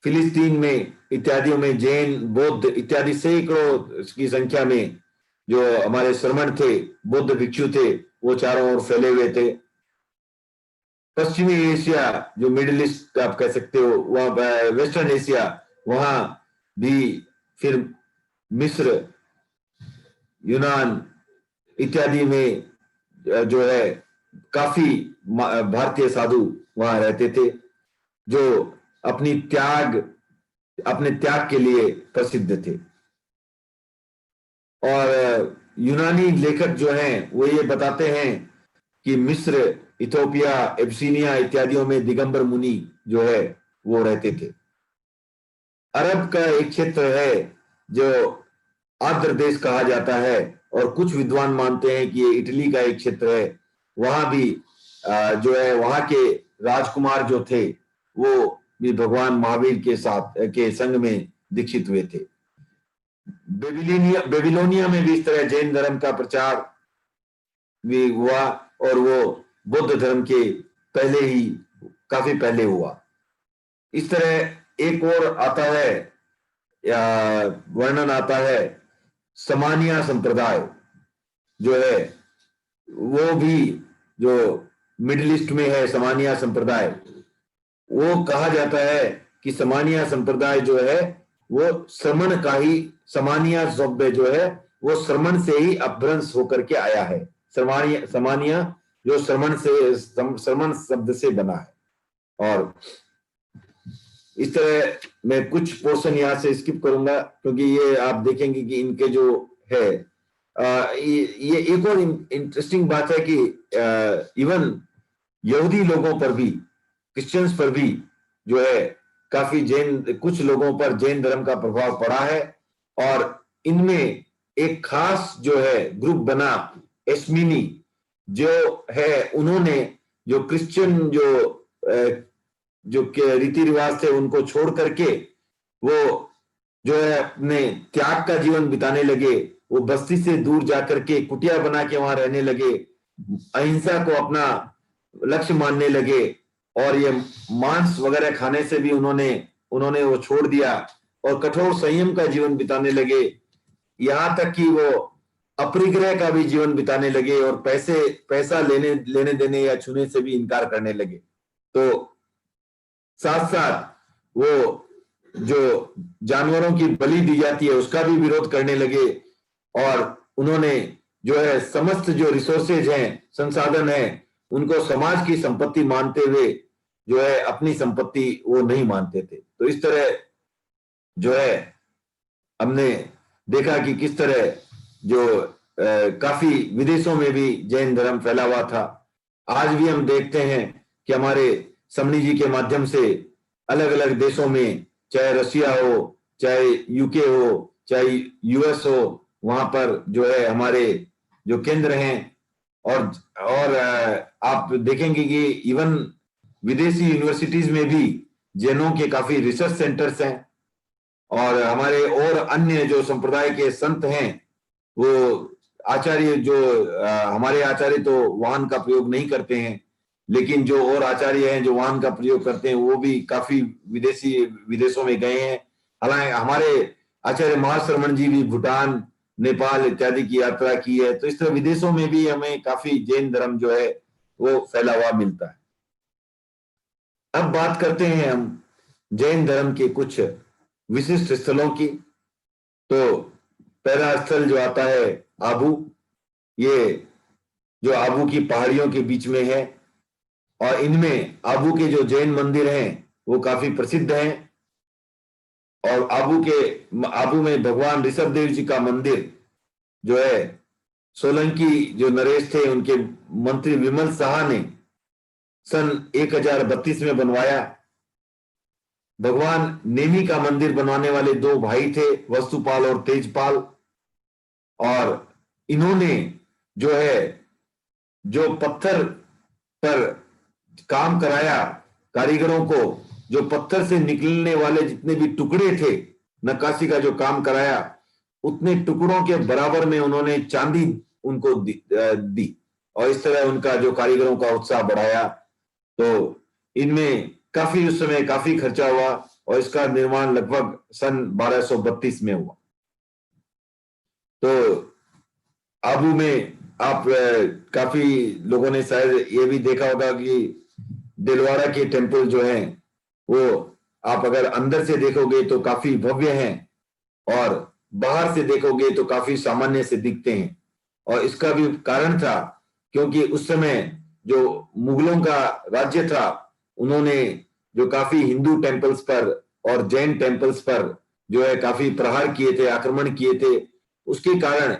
फिलिस्तीन में इत्यादियों में जैन, बौद्ध इत्यादि सैकड़ों की संख्या में जो हमारे श्रमण थे, बौद्ध भिक्षु थे, वो चारों ओर फैले हुए थे। पश्चिमी एशिया जो मिडिल ईस्ट आप कह सकते हो, वहां वेस्टर्न एशिया, वहां भी फिर मिस्र, यूनान इत्यादि में जो है काफी भारतीय साधु वहां रहते थे जो अपने त्याग के लिए प्रसिद्ध थे। और यूनानी लेखक जो हैं वो ये बताते हैं कि मिस्र, इथोपिया, एब्सिनिया इत्यादियों में दिगंबर मुनि जो है वो रहते थे। अरब का एक क्षेत्र है जो आर्द्र देश कहा जाता है और कुछ विद्वान मानते हैं कि ये इटली का एक क्षेत्र है। वहां भी जो है वहां के राजकुमार जो थे वो भी भगवान महावीर के संग में दीक्षित हुए थे। बेबीलोनिया में भी इस तरह जैन धर्म का प्रचार भी हुआ और वो बौद्ध धर्म के काफी पहले हुआ। इस तरह एक और आता है वर्णन आता है समानिया संप्रदाय जो है वो भी जो मिडिल ईस्ट में है। समानिया संप्रदाय, वो कहा जाता है कि समानिया संप्रदाय जो है वो श्रमण का ही, समानिया शब्द जो है वो श्रमण से ही अपभ्रंश होकर के आया है। समानिया जो श्रमण शब्द से बना है। और इस तरह मैं कुछ पोर्शन यहां से स्किप करूंगा क्योंकि ये आप देखेंगे कि इनके जो है ये एक और इंटरेस्टिंग बात है कि इवन यहूदी लोगों पर भी, क्रिश्चियंस पर भी जो है काफी कुछ लोगों पर जैन धर्म का प्रभाव पड़ा है। और इनमें एक खास जो है ग्रुप बना एस्मिनी जो है, उन्होंने जो क्रिश्चियन जो रीति रिवाज थे उनको छोड़ करके वो जो है अपने त्याग का जीवन बिताने लगे। वो बस्ती से दूर जाकर के कुटिया बना के वहां रहने लगे, अहिंसा को अपना लक्ष्य मानने लगे और ये मांस वगैरह खाने से भी उन्होंने वो छोड़ दिया और कठोर संयम का जीवन बिताने लगे। यहाँ तक कि वो अपरिग्रह का भी जीवन बिताने लगे और पैसा लेने देने या छूने से भी इनकार करने लगे। तो साथ साथ वो जो जानवरों की बलि दी जाती है उसका भी विरोध करने लगे और उन्होंने जो है समस्त जो रिसोर्सेज हैं, संसाधन हैं, उनको समाज की संपत्ति मानते हुए जो है अपनी संपत्ति वो नहीं मानते थे। तो इस तरह जो है हमने देखा कि किस तरह जो काफी विदेशों में भी जैन धर्म फैला हुआ था। आज भी हम देखते हैं कि हमारे समणी जी के माध्यम से अलग अलग देशों में, चाहे रशिया हो, चाहे यूके हो, चाहे यूएस हो, वहां पर जो है हमारे जो केंद्र हैं और आप देखेंगे कि इवन विदेशी यूनिवर्सिटीज में भी जैनों के काफी रिसर्च सेंटर्स हैं। और हमारे और अन्य जो संप्रदाय के संत हैं वो आचार्य हमारे आचार्य तो वाहन का प्रयोग नहीं करते हैं, लेकिन जो और आचार्य हैं जो वाहन का प्रयोग करते हैं वो भी काफी विदेशों में गए हैं। हालांकि हमारे आचार्य महाश्रमण जी भी भूटान, नेपाल इत्यादि की यात्रा की है। तो इस तरह विदेशों में भी हमें काफी जैन धर्म जो है वो फैला हुआ मिलता है। अब बात करते हैं हम जैन धर्म के कुछ विशिष्ट स्थलों की। तो पहला स्थल जो आता है आबू, ये जो आबू की पहाड़ियों के बीच में है और इनमें आबू के जो जैन मंदिर हैं वो काफी प्रसिद्ध हैं। और आबू में भगवान ऋषभदेव जी का मंदिर जो है सोलंकी जो नरेश थे उनके मंत्री विमल साहा ने सन 1032 में बनवाया। भगवान नेमी का मंदिर बनवाने वाले दो भाई थे, वस्तुपाल और तेजपाल, और इन्होंने जो है जो पत्थर पर काम कराया कारीगरों को, जो पत्थर से निकलने वाले जितने भी टुकड़े थे, नक्काशी का जो काम कराया, उतने टुकड़ों के बराबर में उन्होंने चांदी उनको दी और इस तरह उनका जो कारीगरों का उत्साह बढ़ाया। तो इनमें काफी उस समय काफी खर्चा हुआ और इसका निर्माण लगभग सन 1232 में हुआ। तो आबू में आप काफी लोगों ने शायद ये भी देखा होगा कि दिलवाड़ा के टेम्पल जो हैं वो आप अगर अंदर से देखोगे तो काफी भव्य हैं और बाहर से देखोगे तो काफी सामान्य से दिखते हैं। और इसका भी कारण था क्योंकि उस समय जो मुगलों का राज्य था, उन्होंने जो काफी हिंदू टेम्पल्स पर और जैन टेम्पल्स पर जो है काफी प्रहार किए थे, आक्रमण किए थे। उसके कारण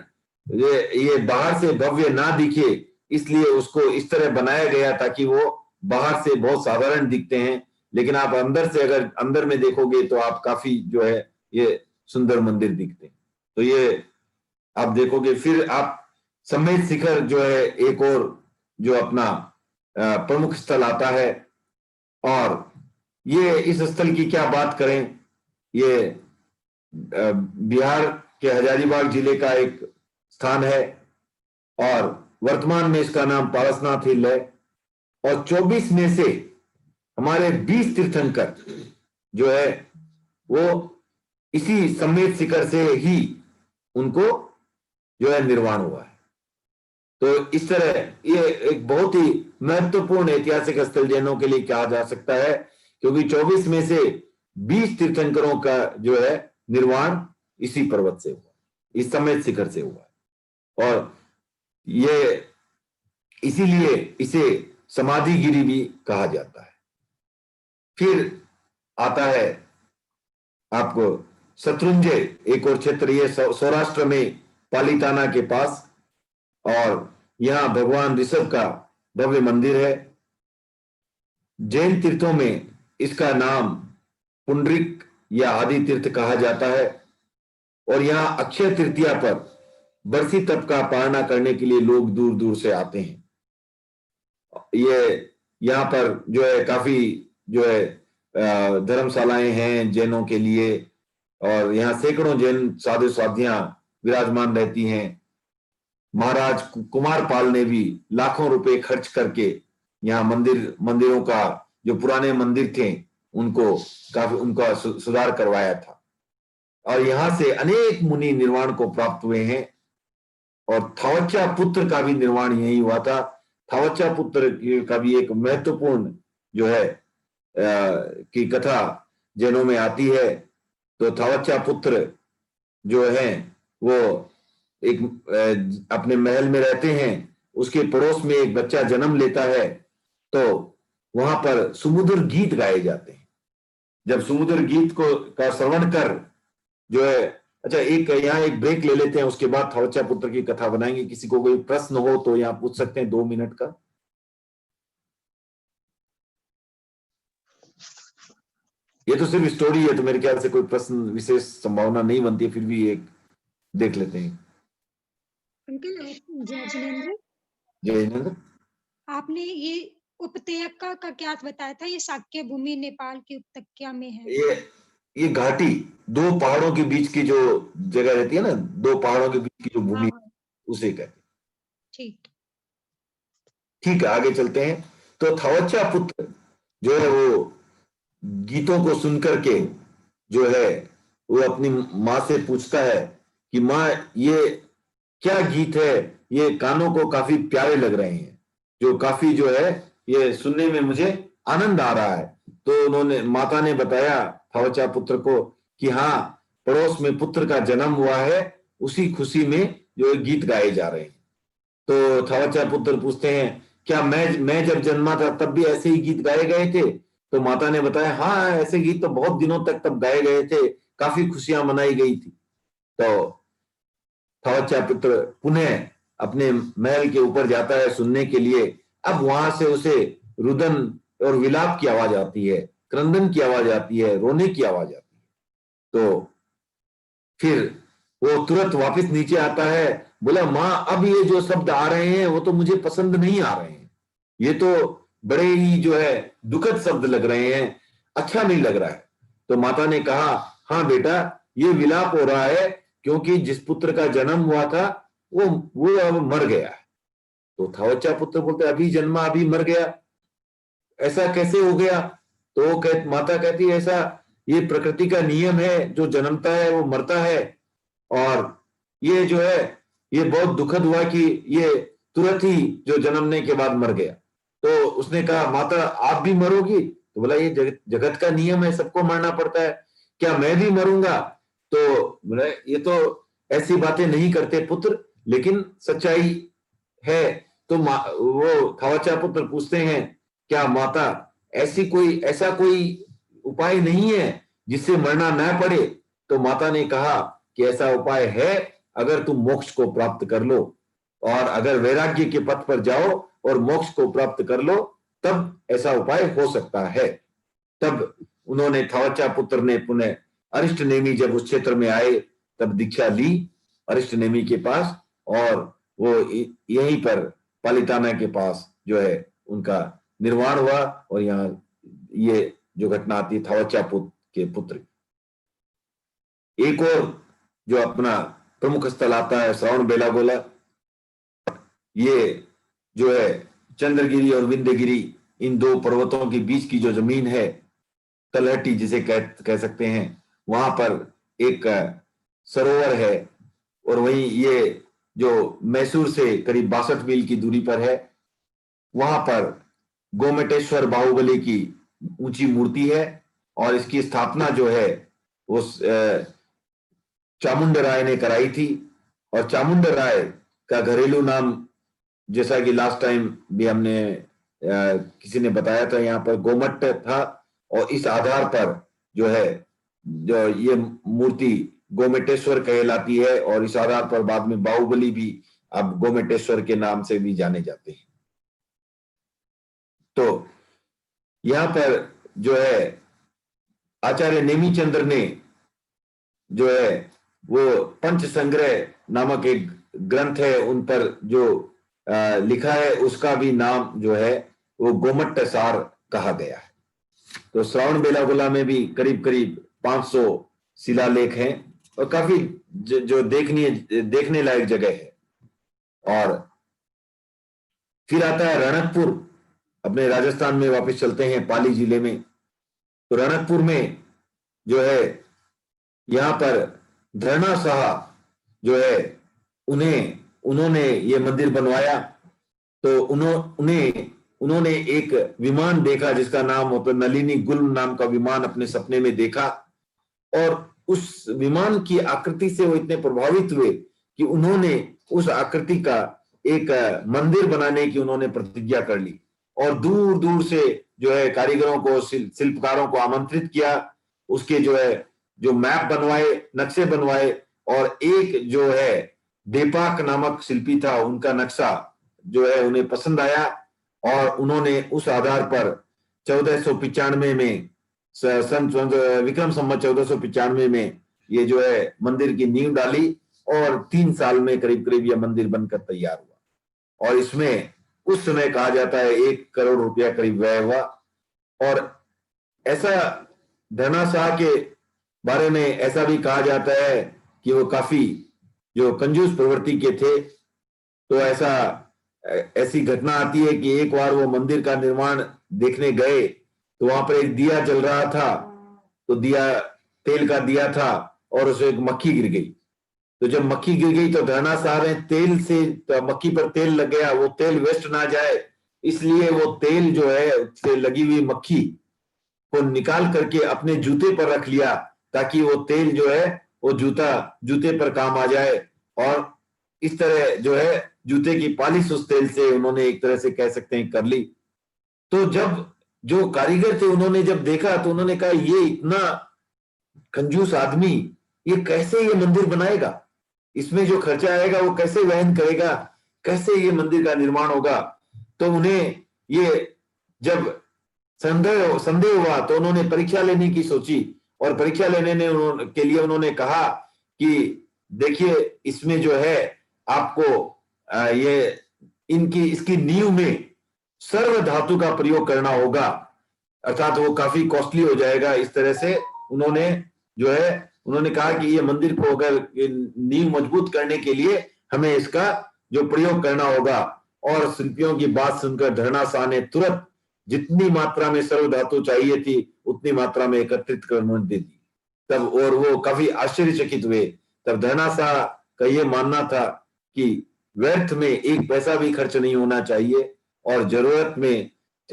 ये बाहर से भव्य ना दिखे, इसलिए उसको इस तरह बनाया गया ताकि वो बाहर से बहुत साधारण दिखते हैं, लेकिन आप अंदर से अगर अंदर में देखोगे तो आप काफी जो है ये सुंदर मंदिर दिखते हैं। तो ये आप देखोगे। फिर आप समेत शिखर जो है एक और जो अपना प्रमुख स्थल आता है, और ये इस स्थल की क्या बात करें, ये बिहार के हजारीबाग जिले का एक स्थान है और वर्तमान में इसका नाम पारसनाथ हिल है। और 24 में से हमारे 20 तीर्थंकर जो है वो इसी समेत शिखर से ही उनको जो है निर्वाण हुआ है। तो इस तरह ये एक बहुत ही महत्वपूर्ण ऐतिहासिक स्थल जैनों के लिए कहा जा सकता है, क्योंकि 24 में से 20 तीर्थंकरों का जो है निर्वाण इसी पर्वत से हुआ, इस समेत शिखर से हुआ। और ये इसीलिए इसे समाधिगिरी भी कहा जाता है। फिर आता है आपको शत्रुंजय, एक और क्षेत्र, ये सौराष्ट्र में पालीताना के पास, और यहां भगवान ऋषभ का भव्य मंदिर है। जैन तीर्थों में इसका नाम पुंडरिक या आदि तीर्थ कहा जाता है। और यहाँ अक्षय तृतीया पर बरसी तप का पालना करने के लिए लोग दूर दूर से आते हैं। ये यहाँ पर जो है काफी जो है धर्मशालाएं हैं जैनों के लिए, और यहाँ सैकड़ों जैन साधु साधियां विराजमान रहती हैं। महाराज कुमारपाल ने भी लाखों रुपए खर्च करके यहाँ मंदिरों का जो पुराने मंदिर थे उनको काफी उनका सुधार करवाया था। और यहाँ से अनेक मुनि निर्वाण को प्राप्त हुए हैं। और थावच्चा पुत्र का भी निर्वाण यही हुआ था। थावच्चा पुत्र का भी एक महत्वपूर्ण जो है की कथा जैनों में आती है। तो थावच्चा पुत्र जो है वो एक अपने महल में रहते हैं, उसके पड़ोस में एक बच्चा जन्म लेता है, तो वहां पर सुमधुर गीत गाए जाते हैं। जब सुमधुर गीत का श्रवण कर जो है, अच्छा यहाँ एक ब्रेक ले लेते हैं, उसके बाद थावच्चा पुत्र की कथा बनाएंगे। किसी को कोई प्रश्न हो तो यहाँ पूछ सकते हैं 2 मिनट का। ये तो सिर्फ स्टोरी है, तो मेरे ख्याल से कोई प्रश्न विशेष संभावना नहीं बनती है, फिर भी एक देख लेते हैं। अंकल जय जिनेंद्र, जय जिनेंद्र, आपने ये उपत्यका का क्या बताया था? ये शाक्य भूमि नेपाल की उपत्यका में है। ये घाटी 2 पहाड़ों के बीच की जो जगह रहती है ना, 2 पहाड़ों के बीच की जो भूमि, उसे कहते हैं। ठीक है, आगे चलते हैं। तो थावच्चा पुत्र जो है वो गीतों को सुनकर के जो है वो अपनी माँ से पूछता है कि माँ ये क्या गीत है, ये कानों को काफी प्यारे लग रहे हैं, जो काफी जो है ये सुनने में मुझे आनंद आ रहा है। तो उन्होंने माता ने बताया थावच्चा पुत्र को कि हाँ, पड़ोस में पुत्र का जन्म हुआ है, उसी खुशी में जो गीत गाए जा रहे हैं। तो थावच्चा पुत्र पूछते हैं क्या मैं जब जन्मा था तब भी ऐसे ही गीत गाए गए थे? तो माता ने बताया हाँ, ऐसे गीत तो बहुत दिनों तक तब गाए गए थे, काफी खुशियां मनाई गई थी। तो थावच्चा पुत्र पुनः अपने महल के ऊपर जाता है सुनने के लिए। अब वहां से उसे रुदन और विलाप की आवाज आती है, क्रंदन की आवाज आती है, रोने की आवाज आती है। तो फिर वो तुरंत वापस नीचे आता है, बोला माँ अब ये जो शब्द आ रहे हैं वो तो मुझे पसंद नहीं आ रहे हैं, ये तो बड़े ही जो है दुखद शब्द लग रहे हैं, अच्छा नहीं लग रहा है। तो माता ने कहा हाँ बेटा, ये विलाप हो रहा है क्योंकि जिस पुत्र का जन्म हुआ था वो अब मर गया है। तो थावच्चा पुत्र बोलते अभी जन्मा अभी मर गया, ऐसा कैसे हो गया? तो माता कहती है ऐसा ये प्रकृति का नियम है, जो जन्मता है वो मरता है। और ये जो है ये बहुत दुखद हुआ कि ये तुरंत ही जो जन्मने के बाद मर गया। तो उसने कहा माता आप भी मरोगी? तो बोला ये जगत का नियम है, सबको मरना पड़ता है, क्या मैं भी मरूंगा? तो बोला ये तो ऐसी बातें नहीं करते पुत्र, लेकिन सच्चाई है। तो वो थावच्चा पुत्र पूछते हैं क्या माता ऐसा कोई उपाय नहीं है जिससे मरना न पड़े? तो माता ने कहा कि ऐसा उपाय है, अगर तुम मोक्ष को प्राप्त कर लो और अगर वैराग्य के पथ पर जाओ और मोक्ष को प्राप्त कर लो, तब ऐसा उपाय हो सकता है। तब उन्होंने थावच्चा पुत्र ने पुनः अरिष्ट नेमि जब उस क्षेत्र में आए तब दीक्षा ली अरिष्ट नेमि के पास, और वो यहीं पर पालिताना के पास जो है उनका निर्वाण हुआ। और यहाँ ये जो घटना आती है थावच्चा के पुत्र। एक और जो अपना प्रमुख स्थल आता है श्रवण बेलागोला। ये जो है चंद्रगिरी और विंध्यगिरी, इन दो पर्वतों के बीच की जो जमीन है, तलहटी जिसे कह सकते हैं, वहां पर एक सरोवर है। और वहीं ये जो मैसूर से करीब 62 मील की दूरी पर है, वहां पर गोमटेश्वर बाहुबली की ऊंची मूर्ति है। और इसकी स्थापना जो है उस चामुंड राय ने कराई थी। और चामुंड राय का घरेलू नाम, जैसा कि लास्ट टाइम भी हमने किसी ने बताया था, यहाँ पर गोमट्ट था। और इस आधार पर जो है जो ये मूर्ति गोमटेश्वर कहलाती है, और इस आधार पर बाद में बाहुबली भी अब गोमटेश्वर के नाम से भी जाने जाते हैं। तो यहाँ पर जो है आचार्य नेमिचंद्र ने जो है वो पंच संग्रह नामक एक ग्रंथ है, उन पर जो लिखा है उसका भी नाम जो है वो गोमट्ट सार कहा गया है। तो श्रवण बेलागोला में भी करीब करीब 500 शिलालेख हैं और काफी जो देखने लायक जगह है। और फिर आता है रणकपुर। अपने राजस्थान में वापस चलते हैं, पाली जिले में। तो रणकपुर में जो है यहाँ पर धरणा शाह जो है उन्होंने ये मंदिर बनवाया। तो उन्होंने एक विमान देखा जिसका नाम होता, नलिनी गुल्म नाम का विमान अपने सपने में देखा। और उस विमान की आकृति से वो इतने प्रभावित हुए कि उन्होंने उस आकृति का एक मंदिर बनाने की उन्होंने प्रतिज्ञा कर ली। और दूर दूर से जो है कारीगरों को, शिल्पकारों को आमंत्रित किया, उसके जो है जो मैप बनवाए, नक्शे बनवाए। और एक जो है देपाक नामक शिल्पी था, उनका नक्शा जो है उन्हें पसंद आया और उन्होंने उस आधार पर 1495 में विक्रम संवत 1495 में ये जो है मंदिर की नींव डाली। और 3 साल में करीब करीब यह मंदिर बनकर तैयार हुआ। और इसमें उस समय कहा जाता है 1 करोड़ रुपया करीब व्यय हुआ। और ऐसा धरणा शाह के बारे में ऐसा भी कहा जाता है कि वो काफी जो कंजूस प्रवृत्ति के थे। तो ऐसी घटना आती है कि एक बार वो मंदिर का निर्माण देखने गए तो वहां पर एक दिया जल रहा था। तो दिया तेल का दिया था और उसे एक मक्खी गिर गई। तो जब मक्खी गिर गई तो धरणा शाह ने तेल से, तो मक्खी पर तेल लग गया, वो तेल वेस्ट ना जाए इसलिए वो तेल जो है से लगी हुई मक्खी को निकाल करके अपने जूते पर रख लिया, ताकि वो तेल जो है वो जूते पर काम आ जाए। और इस तरह जो है जूते की पॉलिश उस तेल से उन्होंने एक तरह से कह सकते हैं कर ली। तो जब जो कारीगर थे उन्होंने जब देखा तो उन्होंने कहा ये इतना कंजूस आदमी ये कैसे ये मंदिर बनाएगा, इसमें जो खर्चा आएगा वो कैसे वहन करेगा, कैसे ये मंदिर का निर्माण होगा। तो उन्हें ये जब संदेह हुआ तो उन्होंने परीक्षा लेने की सोची, और परीक्षा लेने के लिए उन्होंने कहा कि देखिए इसमें जो है आपको ये इसकी नींव में सर्व धातु का प्रयोग करना होगा, अर्थात वो काफी कॉस्टली हो जाएगा। इस तरह से उन्होंने कहा कि ये मंदिर को अगर नींव मजबूत करने के लिए हमें इसका जो प्रयोग करना होगा। और शिल्पियों की बात सुनकर धरना शाह ने तुरंत जितनी मात्रा में सर्व धातु चाहिए थी उतनी मात्रा में एकत्रित कर उन्होंने दे दी। तब और वो काफी आश्चर्यचकित हुए। तब धरना शाह का ये मानना था कि व्यर्थ में एक पैसा भी खर्च नहीं होना चाहिए, और जरूरत में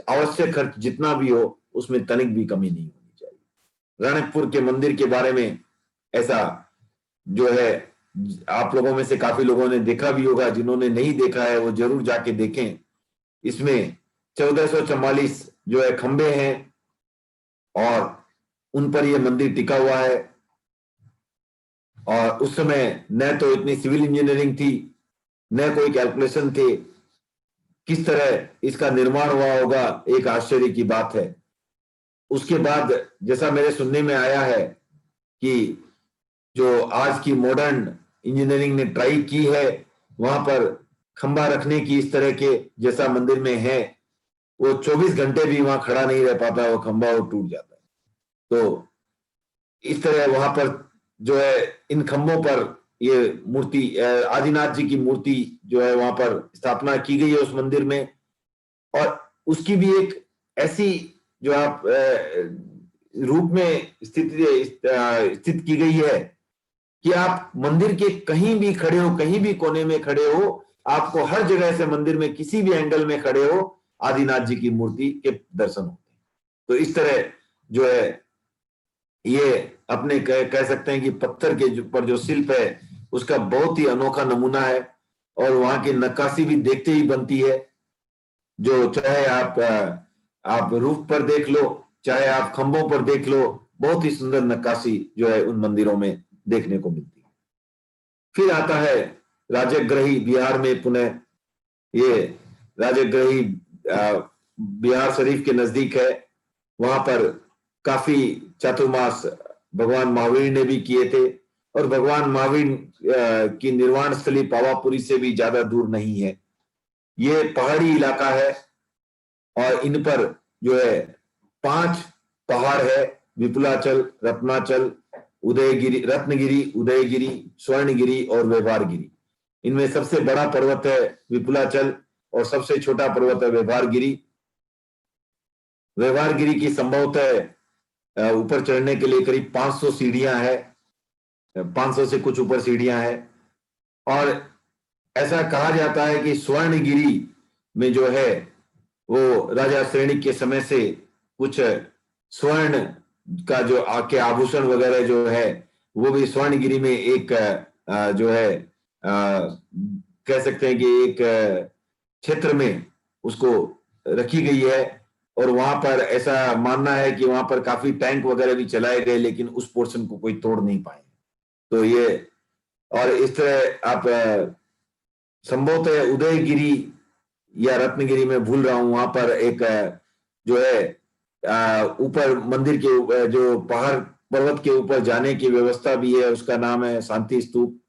आवश्यक खर्च जितना भी हो उसमें तनिक भी कमी नहीं होनी चाहिए। रणकपुर के मंदिर के बारे में ऐसा जो है आप लोगों में से काफी लोगों ने देखा भी होगा, जिन्होंने नहीं देखा है वो जरूर जाके देखें। इसमें 1444 जो है खंबे हैं और उन पर यह मंदिर टिका हुआ है। और उस समय न तो इतनी सिविल इंजीनियरिंग थी, न कोई कैलकुलेशन थे, किस तरह इसका निर्माण हुआ होगा, एक आश्चर्य की बात है। उसके बाद जैसा मेरे सुनने में आया है कि जो आज की मॉडर्न इंजीनियरिंग ने ट्राई की है, वहां पर खंबा रखने की इस तरह के जैसा मंदिर में है, वो 24 घंटे भी वहां खड़ा नहीं रह पाता, वो खंबा वो टूट जाता है। तो इस तरह वहां पर जो है इन खंभों पर ये मूर्ति आदिनाथ जी की मूर्ति जो है वहां पर स्थापना की गई है उस मंदिर में। और उसकी भी एक ऐसी जो आप रूप में स्थित की गई है कि आप मंदिर के कहीं भी खड़े हो, कहीं भी कोने में खड़े हो, आपको हर जगह से मंदिर में किसी भी एंगल में खड़े हो आदिनाथ जी की मूर्ति के दर्शन होते हैं। तो इस तरह जो है ये अपने कह सकते हैं कि पत्थर के पर जो शिल्प है उसका बहुत ही अनोखा नमूना है। और वहां की नक्काशी भी देखते ही बनती है, जो चाहे आप रूफ पर देख लो, चाहे आप खंभों पर देख लो, बहुत ही सुंदर नक्काशी जो है उन मंदिरों में देखने को मिलती है। फिर आता है राजगृही, बिहार में पुनः ये राजगृही बिहार शरीफ के नजदीक है। वहां पर काफी चातुर्मास भगवान महावीर ने भी किए थे, और भगवान महावीर की निर्वाण स्थली पावापुरी से भी ज्यादा दूर नहीं है। ये पहाड़ी इलाका है और इन पर जो है 5 पहाड़ है, विपुलाचल, रत्नाचल, उदयगिरी, रत्नगिरी, उदयगिरी, स्वर्णगिरी और व्यवहारगिरी। इनमें सबसे बड़ा पर्वत है विपुलाचल और सबसे छोटा पर्वत है व्यवहारगिरी। व्यवहारगिरी की संभवतः ऊपर चढ़ने के लिए करीब 500 सीढ़ियां है, 500 से कुछ ऊपर सीढ़ियां है। और ऐसा कहा जाता है कि स्वर्णगिरी में जो है वो राजा श्रेणी के समय से कुछ स्वर्ण का जो आके आभूषण वगैरह जो है वो भी स्वर्णगिरी में एक जो है कह सकते हैं कि एक क्षेत्र में उसको रखी गई है। और वहां पर ऐसा मानना है कि वहां पर काफी टैंक वगैरह भी चलाए गए, लेकिन उस पोर्शन को कोई तोड़ नहीं पाए। तो ये और इस तरह आप संभवतः उदयगिरी या रत्नगिरी में भूल रहा हूं, वहां पर एक जो है ऊपर मंदिर के जो पहाड़ पर्वत के ऊपर जाने की व्यवस्था भी है, उसका नाम है शांति स्तूप,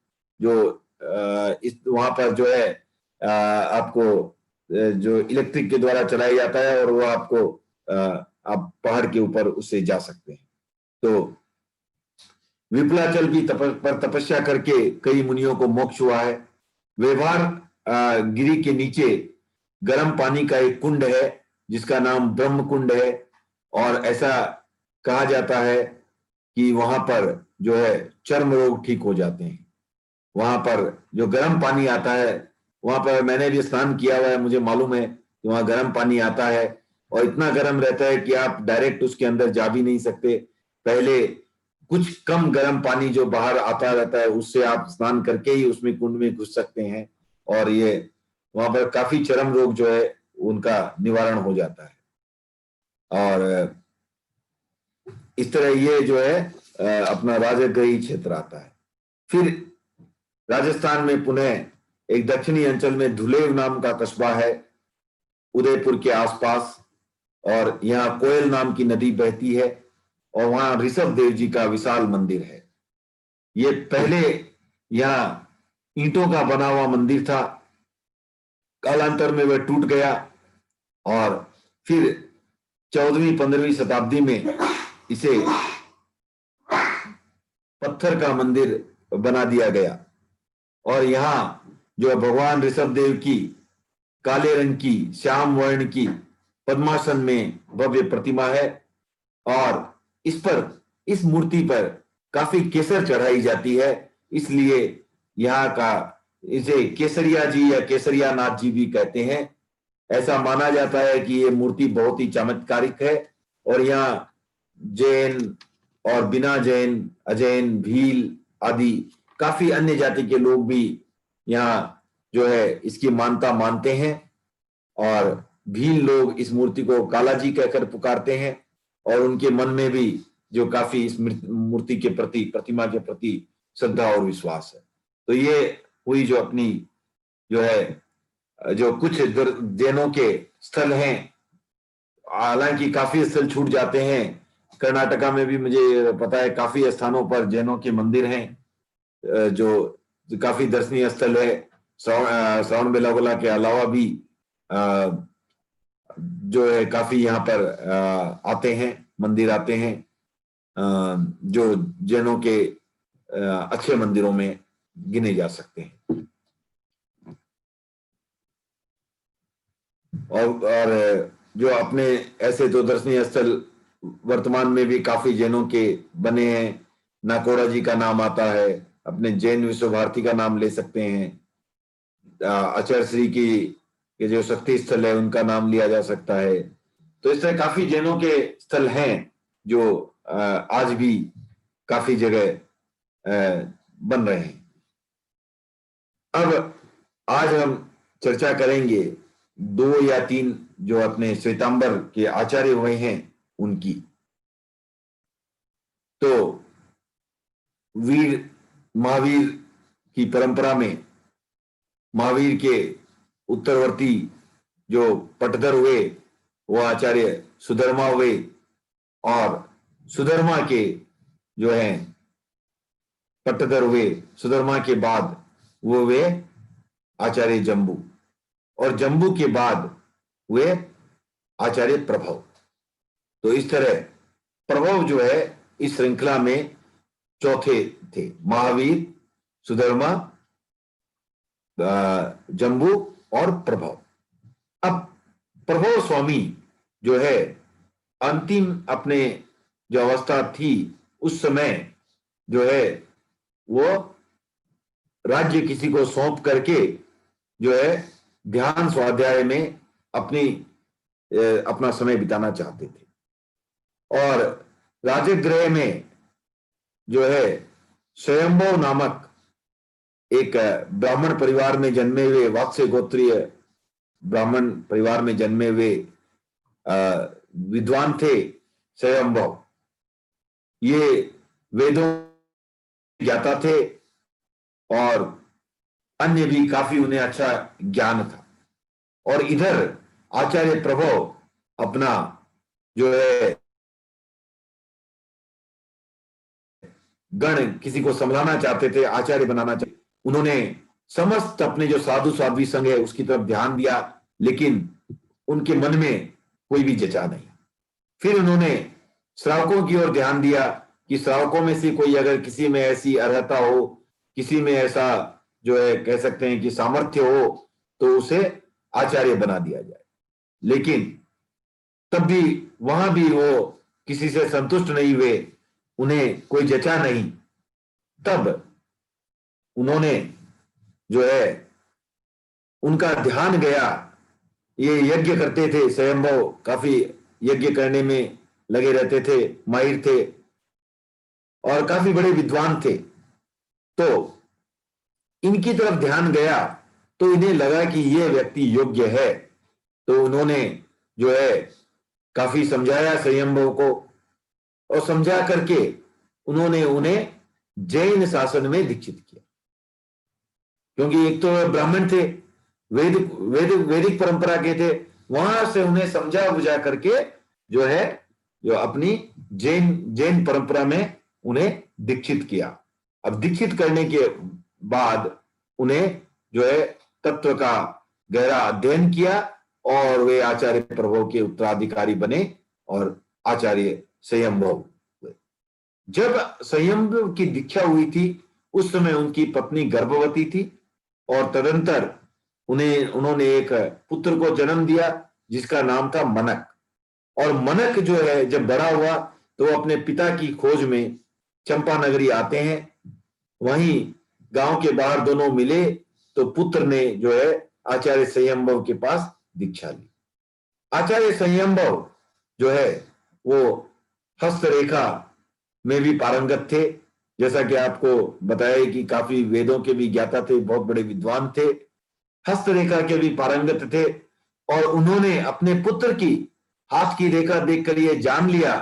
जो इस वहां पर जो है आपको जो इलेक्ट्रिक के द्वारा चलाया जाता है और वो आपको आप पहाड़ के ऊपर उससे जा सकते हैं। तो विपुलाचल भी पर तपस्या करके कई मुनियों को मोक्ष हुआ है। व्यवहार गिरी के नीचे गर्म पानी का एक कुंड है जिसका नाम ब्रह्म कुंड है, और ऐसा कहा जाता है कि वहां पर जो है चर्म रोग ठीक हो जाते हैं। वहां पर जो गर्म पानी आता है, वहां पर मैंने भी स्नान किया हुआ है, मुझे मालूम है कि वहां गर्म पानी आता है और इतना गर्म रहता है कि आप डायरेक्ट उसके अंदर जा भी नहीं सकते। पहले कुछ कम गर्म पानी जो बाहर आता रहता है उससे आप स्नान करके ही उसमें कुंड में घुस सकते हैं, और ये वहां पर काफी चर्म रोग जो है उनका निवारण हो जाता है। और इस तरह ये जो है अपना राजगृही क्षेत्र आता है। फिर राजस्थान में पुनः एक दक्षिणी अंचल में धुलेव नाम का कस्बा है उदयपुर के आसपास, और यहाँ कोयल नाम की नदी बहती है, और वहां ऋषभ देव जी का विशाल मंदिर है। ये पहले यहाँ ईंटों का बना हुआ मंदिर था, कालांतर में वह टूट गया और फिर 14वीं 15वीं शताब्दी में इसे पत्थर का मंदिर बना दिया गया। और यहाँ जो भगवान ऋषभ देव की काले रंग की श्याम वर्ण की पद्मासन में भव्य प्रतिमा है, और इस मूर्ति पर काफी केसर चढ़ाई जाती है, इसलिए यहाँ का इसे केसरिया जी या केसरिया नाथ जी भी कहते हैं। ऐसा माना जाता है कि ये मूर्ति बहुत ही चमत्कारिक है, और यहाँ जैन और बिना जैन, अजैन, भील आदि काफी अन्य जाति के लोग भी यहाँ जो है इसकी मानता मानते हैं, और भील लोग इस मूर्ति को काला जी कहकर पुकारते हैं, और उनके मन में भी जो काफी इस मूर्ति के प्रति, प्रतिमा के प्रति श्रद्धा और विश्वास है। तो ये हुई जो अपनी जो है जो कुछ जैनों के स्थल हैं, हालांकि काफी स्थल छूट जाते हैं। कर्नाटका में भी मुझे पता है काफी स्थानों पर जैनों के मंदिर हैं जो काफी दर्शनीय स्थल है। श्रवण बेलागोला के अलावा भी जो है काफी यहाँ पर आते हैं, मंदिर आते हैं जो जैनों के अच्छे मंदिरों में गिने जा सकते हैं। और जो अपने ऐसे तो दर्शनीय स्थल वर्तमान में भी काफी जैनों के बने हैं। नाकोड़ा जी का नाम आता है, अपने जैन विश्व भारती का नाम ले सकते हैं, आचार्य श्री की जो शक्ति स्थल है उनका नाम लिया जा सकता है। तो इस तरह काफी जैनों के स्थल हैं जो आज भी काफी जगह बन रहे हैं। अब आज हम चर्चा करेंगे 2 या 3 जो अपने श्वेतांबर के आचार्य हुए हैं उनकी। तो वीर महावीर की परंपरा में महावीर के उत्तरवर्ती जो पटधर हुए वो आचार्य सुधर्मा हुए, और सुधर्मा के जो है पटधर हुए, सुधर्मा के बाद वो हुए आचार्य जम्बू, और जम्बू के बाद हुए आचार्य प्रभव। तो इस तरह प्रभव जो है इस श्रृंखला में चौथे थे, महावीर, सुधर्मा, जम्बू और प्रभव। अब प्रभव स्वामी जो है अंतिम अपने जो अवस्था थी उस समय जो है वो राज्य किसी को सौंप करके जो है ध्यान स्वाध्याय में अपना समय बिताना चाहते थे। और राजगृह में जो है स्वयंभव नामक एक ब्राह्मण परिवार में जन्मे हुए, वात्स्य गोत्रीय ब्राह्मण परिवार में जन्मे हुए विद्वान थे स्वयंभव। ये वेदों ज्ञाता थे और अन्य भी काफी उन्हें अच्छा ज्ञान था। और इधर आचार्य प्रभव अपना जो है गण किसी को संभलाना चाहते थे, आचार्य बनाना चाहते। उन्होंने समस्त अपने जो साधु साध्वी संघ है उसकी तरफ ध्यान दिया, लेकिन उनके मन में कोई भी जचा नहीं। फिर उन्होंने श्रावकों की ओर ध्यान दिया कि श्रावकों में से कोई अगर किसी में ऐसी अर्हता हो, किसी में ऐसा जो है कह सकते हैं कि सामर्थ्य हो, तो उसे आचार्य बना दिया जाए। लेकिन तब भी वहां भी वो किसी से संतुष्ट नहीं हुए, उन्हें कोई जचा नहीं। तब उन्होंने जो है उनका ध्यान गया, ये यज्ञ करते थे, स्वयंभव काफी यज्ञ करने में लगे रहते थे, माहिर थे और काफी बड़े विद्वान थे। तो इनकी तरफ ध्यान गया तो इन्हें लगा कि ये व्यक्ति योग्य है। तो उन्होंने जो है काफी समझाया स्वयंभव को, और समझा करके उन्होंने उन्हें जैन शासन में दीक्षित किया। क्योंकि एक तो ब्राह्मण थे, वैदिक परंपरा के थे, वहां से उन्हें समझा बुझा करके जो है जो अपनी जैन परंपरा में उन्हें दीक्षित किया। अब दीक्षित करने के बाद उन्हें जो है तत्व का गहरा अध्ययन किया और वे आचार्य प्रभु के उत्तराधिकारी बने और आचार्य संयंभव हुए। जब संयंभव की दीक्षा हुई थी उस समय उनकी पत्नी गर्भवती थी और तदंतर उन्होंने एक पुत्र को जन्म दिया जिसका नाम था मनक। और मनक जो है जब बड़ा हुआ तो वो अपने पिता की खोज में चंपा नगरी आते हैं। वहीं गांव के बाहर दोनों मिले तो पुत्र ने जो है आचार्य संयंभव के पास दीक्षा ली। आचार्य संयंभव जो है वो हस्तरेखा में भी पारंगत थे, जैसा कि आपको बताया कि काफी वेदों के भी ज्ञाता थे, बहुत बड़े विद्वान थे, हस्तरेखा के भी पारंगत थे। और उन्होंने अपने पुत्र की हाथ की रेखा देखकर ये जान लिया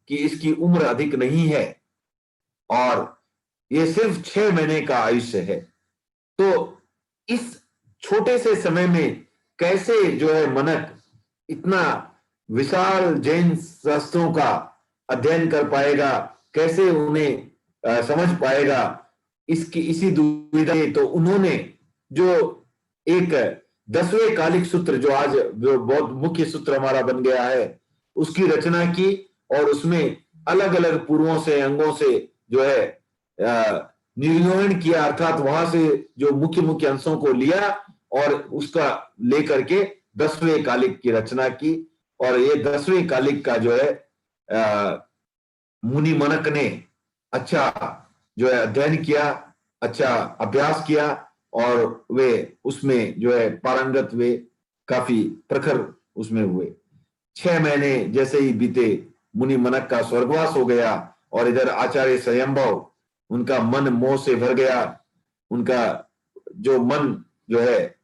कि इसकी उम्र अधिक नहीं है और ये सिर्फ 6 महीने का आयुष्य है। तो इस छोटे से समय में कैसे जो है मनक इतना विशाल जैन शास्त्रों का अध्ययन कर पाएगा, कैसे उन्हें समझ पाएगा, इसी दुविधा में तो उन्होंने जो एक 10वें कालिक सूत्र जो आज बहुत मुख्य सूत्र हमारा बन गया है उसकी रचना की और उसमें अलग अलग पूर्वों से अंगों से जो है निर्योजन किया, अर्थात वहां से जो मुख्य मुख्य अंशों को लिया और उसका लेकर के 10वें कालिक की रचना की। और ये 10वें कालिक का जो है मुनि मनक ने अच्छा जो है अध्ययन किया, अच्छा अभ्यास किया और वे उसमें जो है पारंगत, वे काफी प्रखर उसमें हुए। 6 महीने जैसे ही बीते मुनि मनक का स्वर्गवास हो गया और इधर आचार्य संयंभव उनका मन मोह से भर गया। उनका जो मन जो है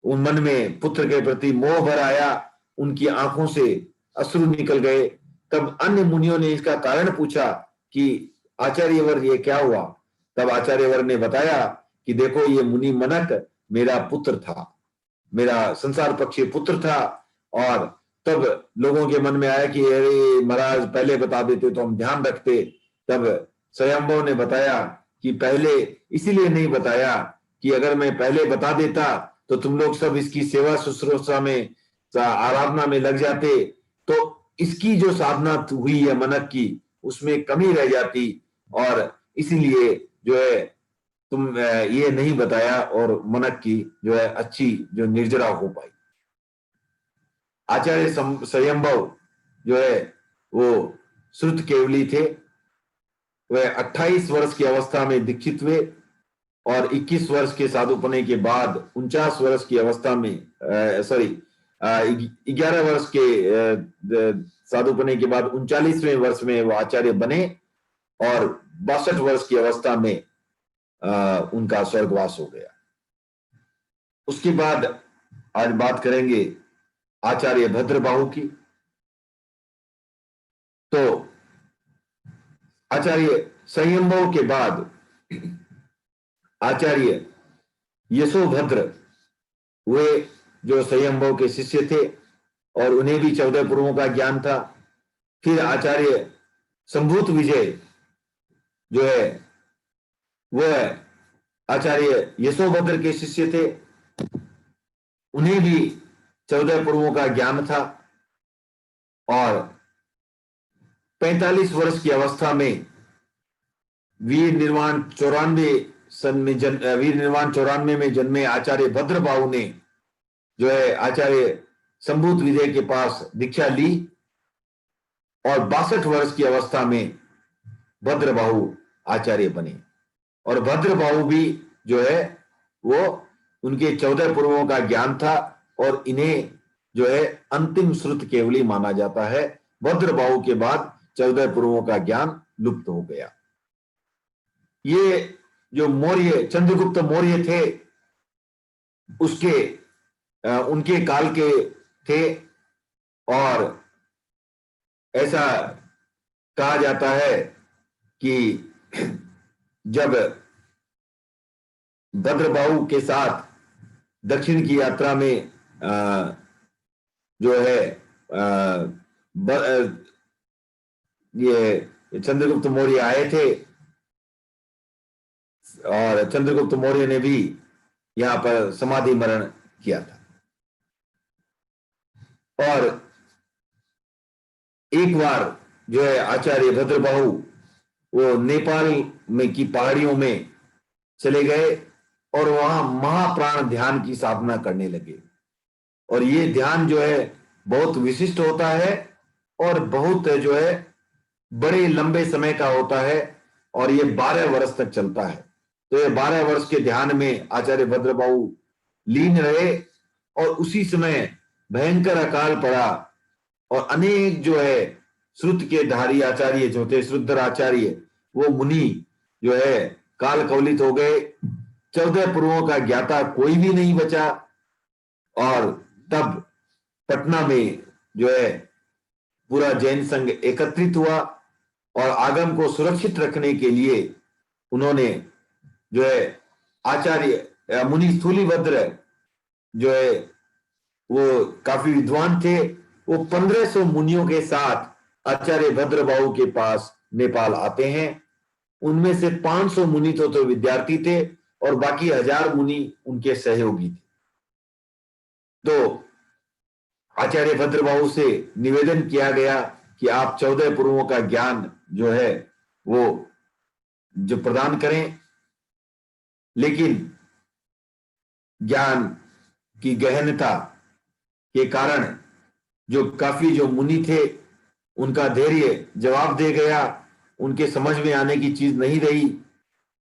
उन मन में पुत्र के प्रति मोह भर आया, उनकी आंखों से अश्रु निकल गए। तब अन्य मुनियों ने इसका कारण पूछा कि आचार्यवर ये क्या हुआ। तब आचार्यवर ने बताया कि देखो ये मुनि मनक मेरा पुत्र था, मेरा संसार पक्षी पुत्र था। और तब लोगों के मन में आया कि अरे महाराज पहले बता देते तो हम ध्यान रखते। तब स्वयंभव ने बताया कि पहले इसीलिए नहीं बताया कि अगर मैं पहले बता देता तो तुम लोग सब इसकी सेवा शुश्रूषा में आराधना में लग जाते, तो इसकी जो साधना हुई है मनक की उसमें कमी रह जाती और इसीलिए जो है तुम ये नहीं बताया और मनक की जो है अच्छी जो निर्जरा हो पाई। आचार्य संयंभव जो है वो श्रुत केवली थे। वह 28 वर्ष की अवस्था में दीक्षित हुए और 21 वर्ष के साधुपने के बाद 49 वर्ष की अवस्था में 11 वर्ष के साधुपने के बाद 39वें वर्ष में वो आचार्य बने और 62 वर्ष की अवस्था में उनका स्वर्गवास हो गया। उसके बाद आज बात करेंगे आचार्य भद्रबाहु की। तो आचार्य संयंभव के बाद आचार्य यशोभद्र वे जो संयंभव के शिष्य थे और उन्हें भी 14 पूर्वों का ज्ञान था। फिर आचार्य संभूत विजय जो है वह आचार्य यशोभद्र के शिष्य थे, उन्हें भी 14 पूर्वों का ज्ञान था और 45 वर्ष की अवस्था में वीर निर्वाण 94 में जन्मे आचार्य भद्रबाहु ने जो है आचार्य संभूत विजय के पास दीक्षा ली और 62 वर्ष की अवस्था में भद्रबाहु आचार्य बने। और भद्रबाहु भी जो है वो उनके 14 पूर्वों का ज्ञान था और इन्हें जो है अंतिम श्रुत केवली माना जाता है। भद्रबाहु के बाद 14 पूर्वों का ज्ञान लुप्त हो गया। ये जो मौर्य चंद्रगुप्त मौर्य थे उसके उनके काल के थे और ऐसा कहा जाता है कि जब भद्रबाहु के साथ दक्षिण की यात्रा में जो है ये चंद्रगुप्त मौर्य आए थे, और चंद्रगुप्त मौर्य ने भी यहाँ पर समाधि मरण किया था। और एक बार जो है आचार्य भद्रबाहु वो नेपाल में की पहाड़ियों में चले गए और वहां महाप्राण ध्यान की साधना करने लगे। और ये ध्यान जो है बहुत विशिष्ट होता है और बहुत जो है बड़े लंबे समय का होता है, और ये 12 वर्ष तक चलता है। तो ये 12 वर्ष के ध्यान में आचार्य भद्रबाहु लीन रहे, और उसी समय भयंकर अकाल पड़ा और अनेक जो है श्रुत के धारी आचार्य जो थे, श्रुद्धर आचार्य, वो मुनि जो है काल कवलित हो गए। 14 पुरुषों का ज्ञाता कोई भी नहीं बचा। और तब पटना में जो है पूरा जैन संघ एकत्रित हुआ, और आगम को सुरक्षित रखने के लिए उन्होंने जो है आचार्य मुनि स्थूलीभद्र जो है वो काफी विद्वान थे, वो 1500 मुनियों के साथ आचार्य भद्रबाहु के पास नेपाल आते हैं। उनमें से 500 मुनि तो विद्यार्थी थे, और बाकी 1000 मुनि उनके सहयोगी थे। तो आचार्य भद्रबाहु से निवेदन किया गया कि आप 14 पुरुषों का ज्ञान जो है वो जो प्रदान करें। लेकिन ज्ञान की गहनता के कारण जो मुनि थे उनका धैर्य जवाब दे गया, उनके समझ में आने की चीज नहीं रही।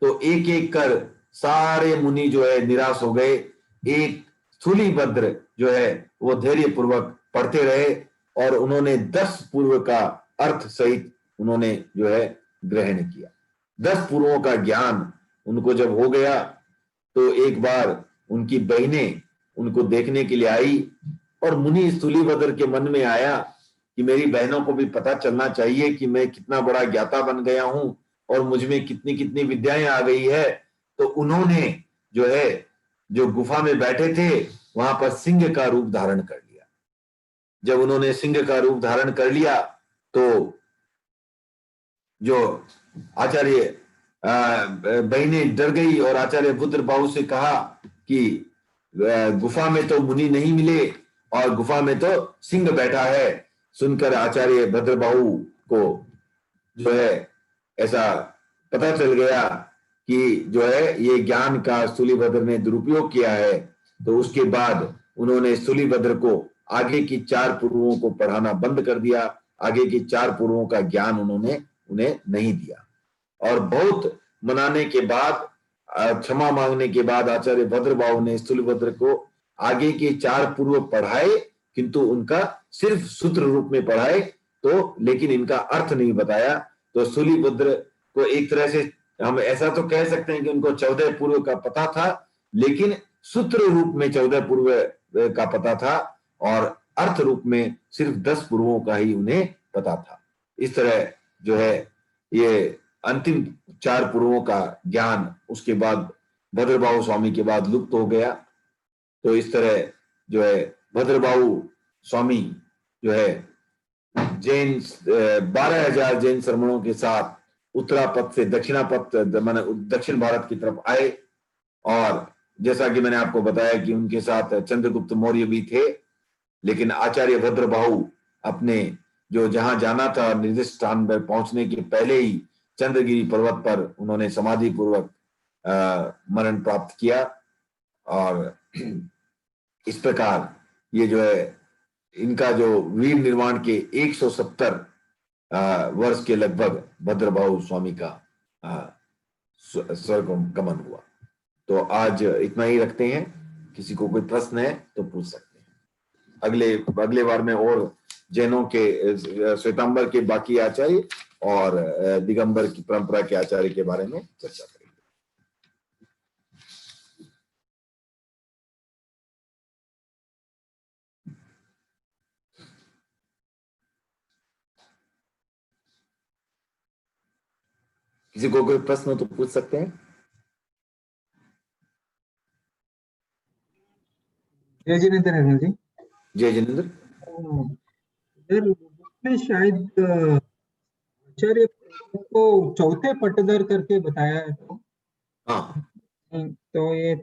तो एक एक कर सारे मुनि जो है निराश हो गए। एक स्थूलीभद्र जो है वो धैर्य पूर्वक पढ़ते रहे, और उन्होंने 10 पूर्व का अर्थ सहित उन्होंने जो है ग्रहण किया। 10 पूर्वों का ज्ञान उनको जब हो गया, तो एक बार उनकी बहनें उनको देखने के लिए आई, और मुनि स्थूलीभद्र के मन में आया कि मेरी बहनों को भी पता चलना चाहिए कि मैं कितना बड़ा ज्ञाता बन गया हूं और मुझ में कितनी कितनी विद्याएं आ गई है। तो उन्होंने जो है जो गुफा में बैठे थे वहां पर सिंह का रूप धारण कर लिया। जब उन्होंने सिंह का रूप धारण कर लिया, तो जो आचार्य बहनें डर गई और आचार्य भद्रबाहु से कहा कि गुफा में तो मुनि नहीं मिले और गुफा में तो सिंह बैठा है। सुनकर आचार्य भद्रबाहु को जो है ऐसा पता चल गया कि जो है ये ज्ञान का स्थूलीभद्र ने दुरुपयोग किया है। तो उसके बाद उन्होंने स्थूलीभद्र को आगे की 4 पुरुषों को पढ़ाना बंद कर दिया। आगे की 4 पुरुषों का ज्ञान उन्होंने उन्हें नहीं दिया। और बहुत मनाने के बाद, क्षमा मांगने के बाद आचार्य भद्रबाहु ने स्थूलीभद्र को आगे के 4 पूर्व पढ़ाए, किंतु उनका सिर्फ सूत्र रूप में पढ़ाए, तो लेकिन इनका अर्थ नहीं बताया। तो स्थूलीभद्र को एक तरह से हम ऐसा तो कह सकते हैं कि उनको 14 पूर्व का पता था, लेकिन सूत्र रूप में 14 पूर्व का पता था और अर्थ रूप में सिर्फ 10 पूर्वों का ही उन्हें पता था। इस तरह जो है ये अंतिम 4 पूर्वों का ज्ञान उसके बाद भद्रबाहु स्वामी के बाद लुप्त हो गया। तो इस तरह जो है भद्रबाहु स्वामी जो है जैन 12,000 जैन श्रमणों के साथ उत्तरापथ से दक्षिणापथ माने दक्षिण भारत की तरफ आए। और जैसा कि मैंने आपको बताया कि उनके साथ चंद्रगुप्त मौर्य भी थे, लेकिन आचार्य भद्रबाहु अपने जो जहां जाना था निर्दिष्ट स्थान पर पहुंचने के पहले ही चंद्रगिरी पर्वत पर उन्होंने समाधि पूर्वक मरण प्राप्त किया। और इस प्रकार ये जो है इनका जो वीर निर्माण के 170 वर्ष के लगभग भद्रबाहु स्वामी का स्वर्ग गमन हुआ। तो आज इतना ही रखते हैं। किसी को कोई प्रश्न है तो पूछ सकते हैं। अगले बार में और जैनों के श्वेतांबर के बाकी आचार्य और दिगंबर की परंपरा के आचार्य के बारे में चर्चा करेंगे। किसी को कोई प्रश्न हो तो पूछ सकते हैं। जय जिनेंद्र हेरल जी। जय जिनेंद्र। सर में शायद आचार्य को चौथे पट्टदर करके बताया है, हाँ, तो ये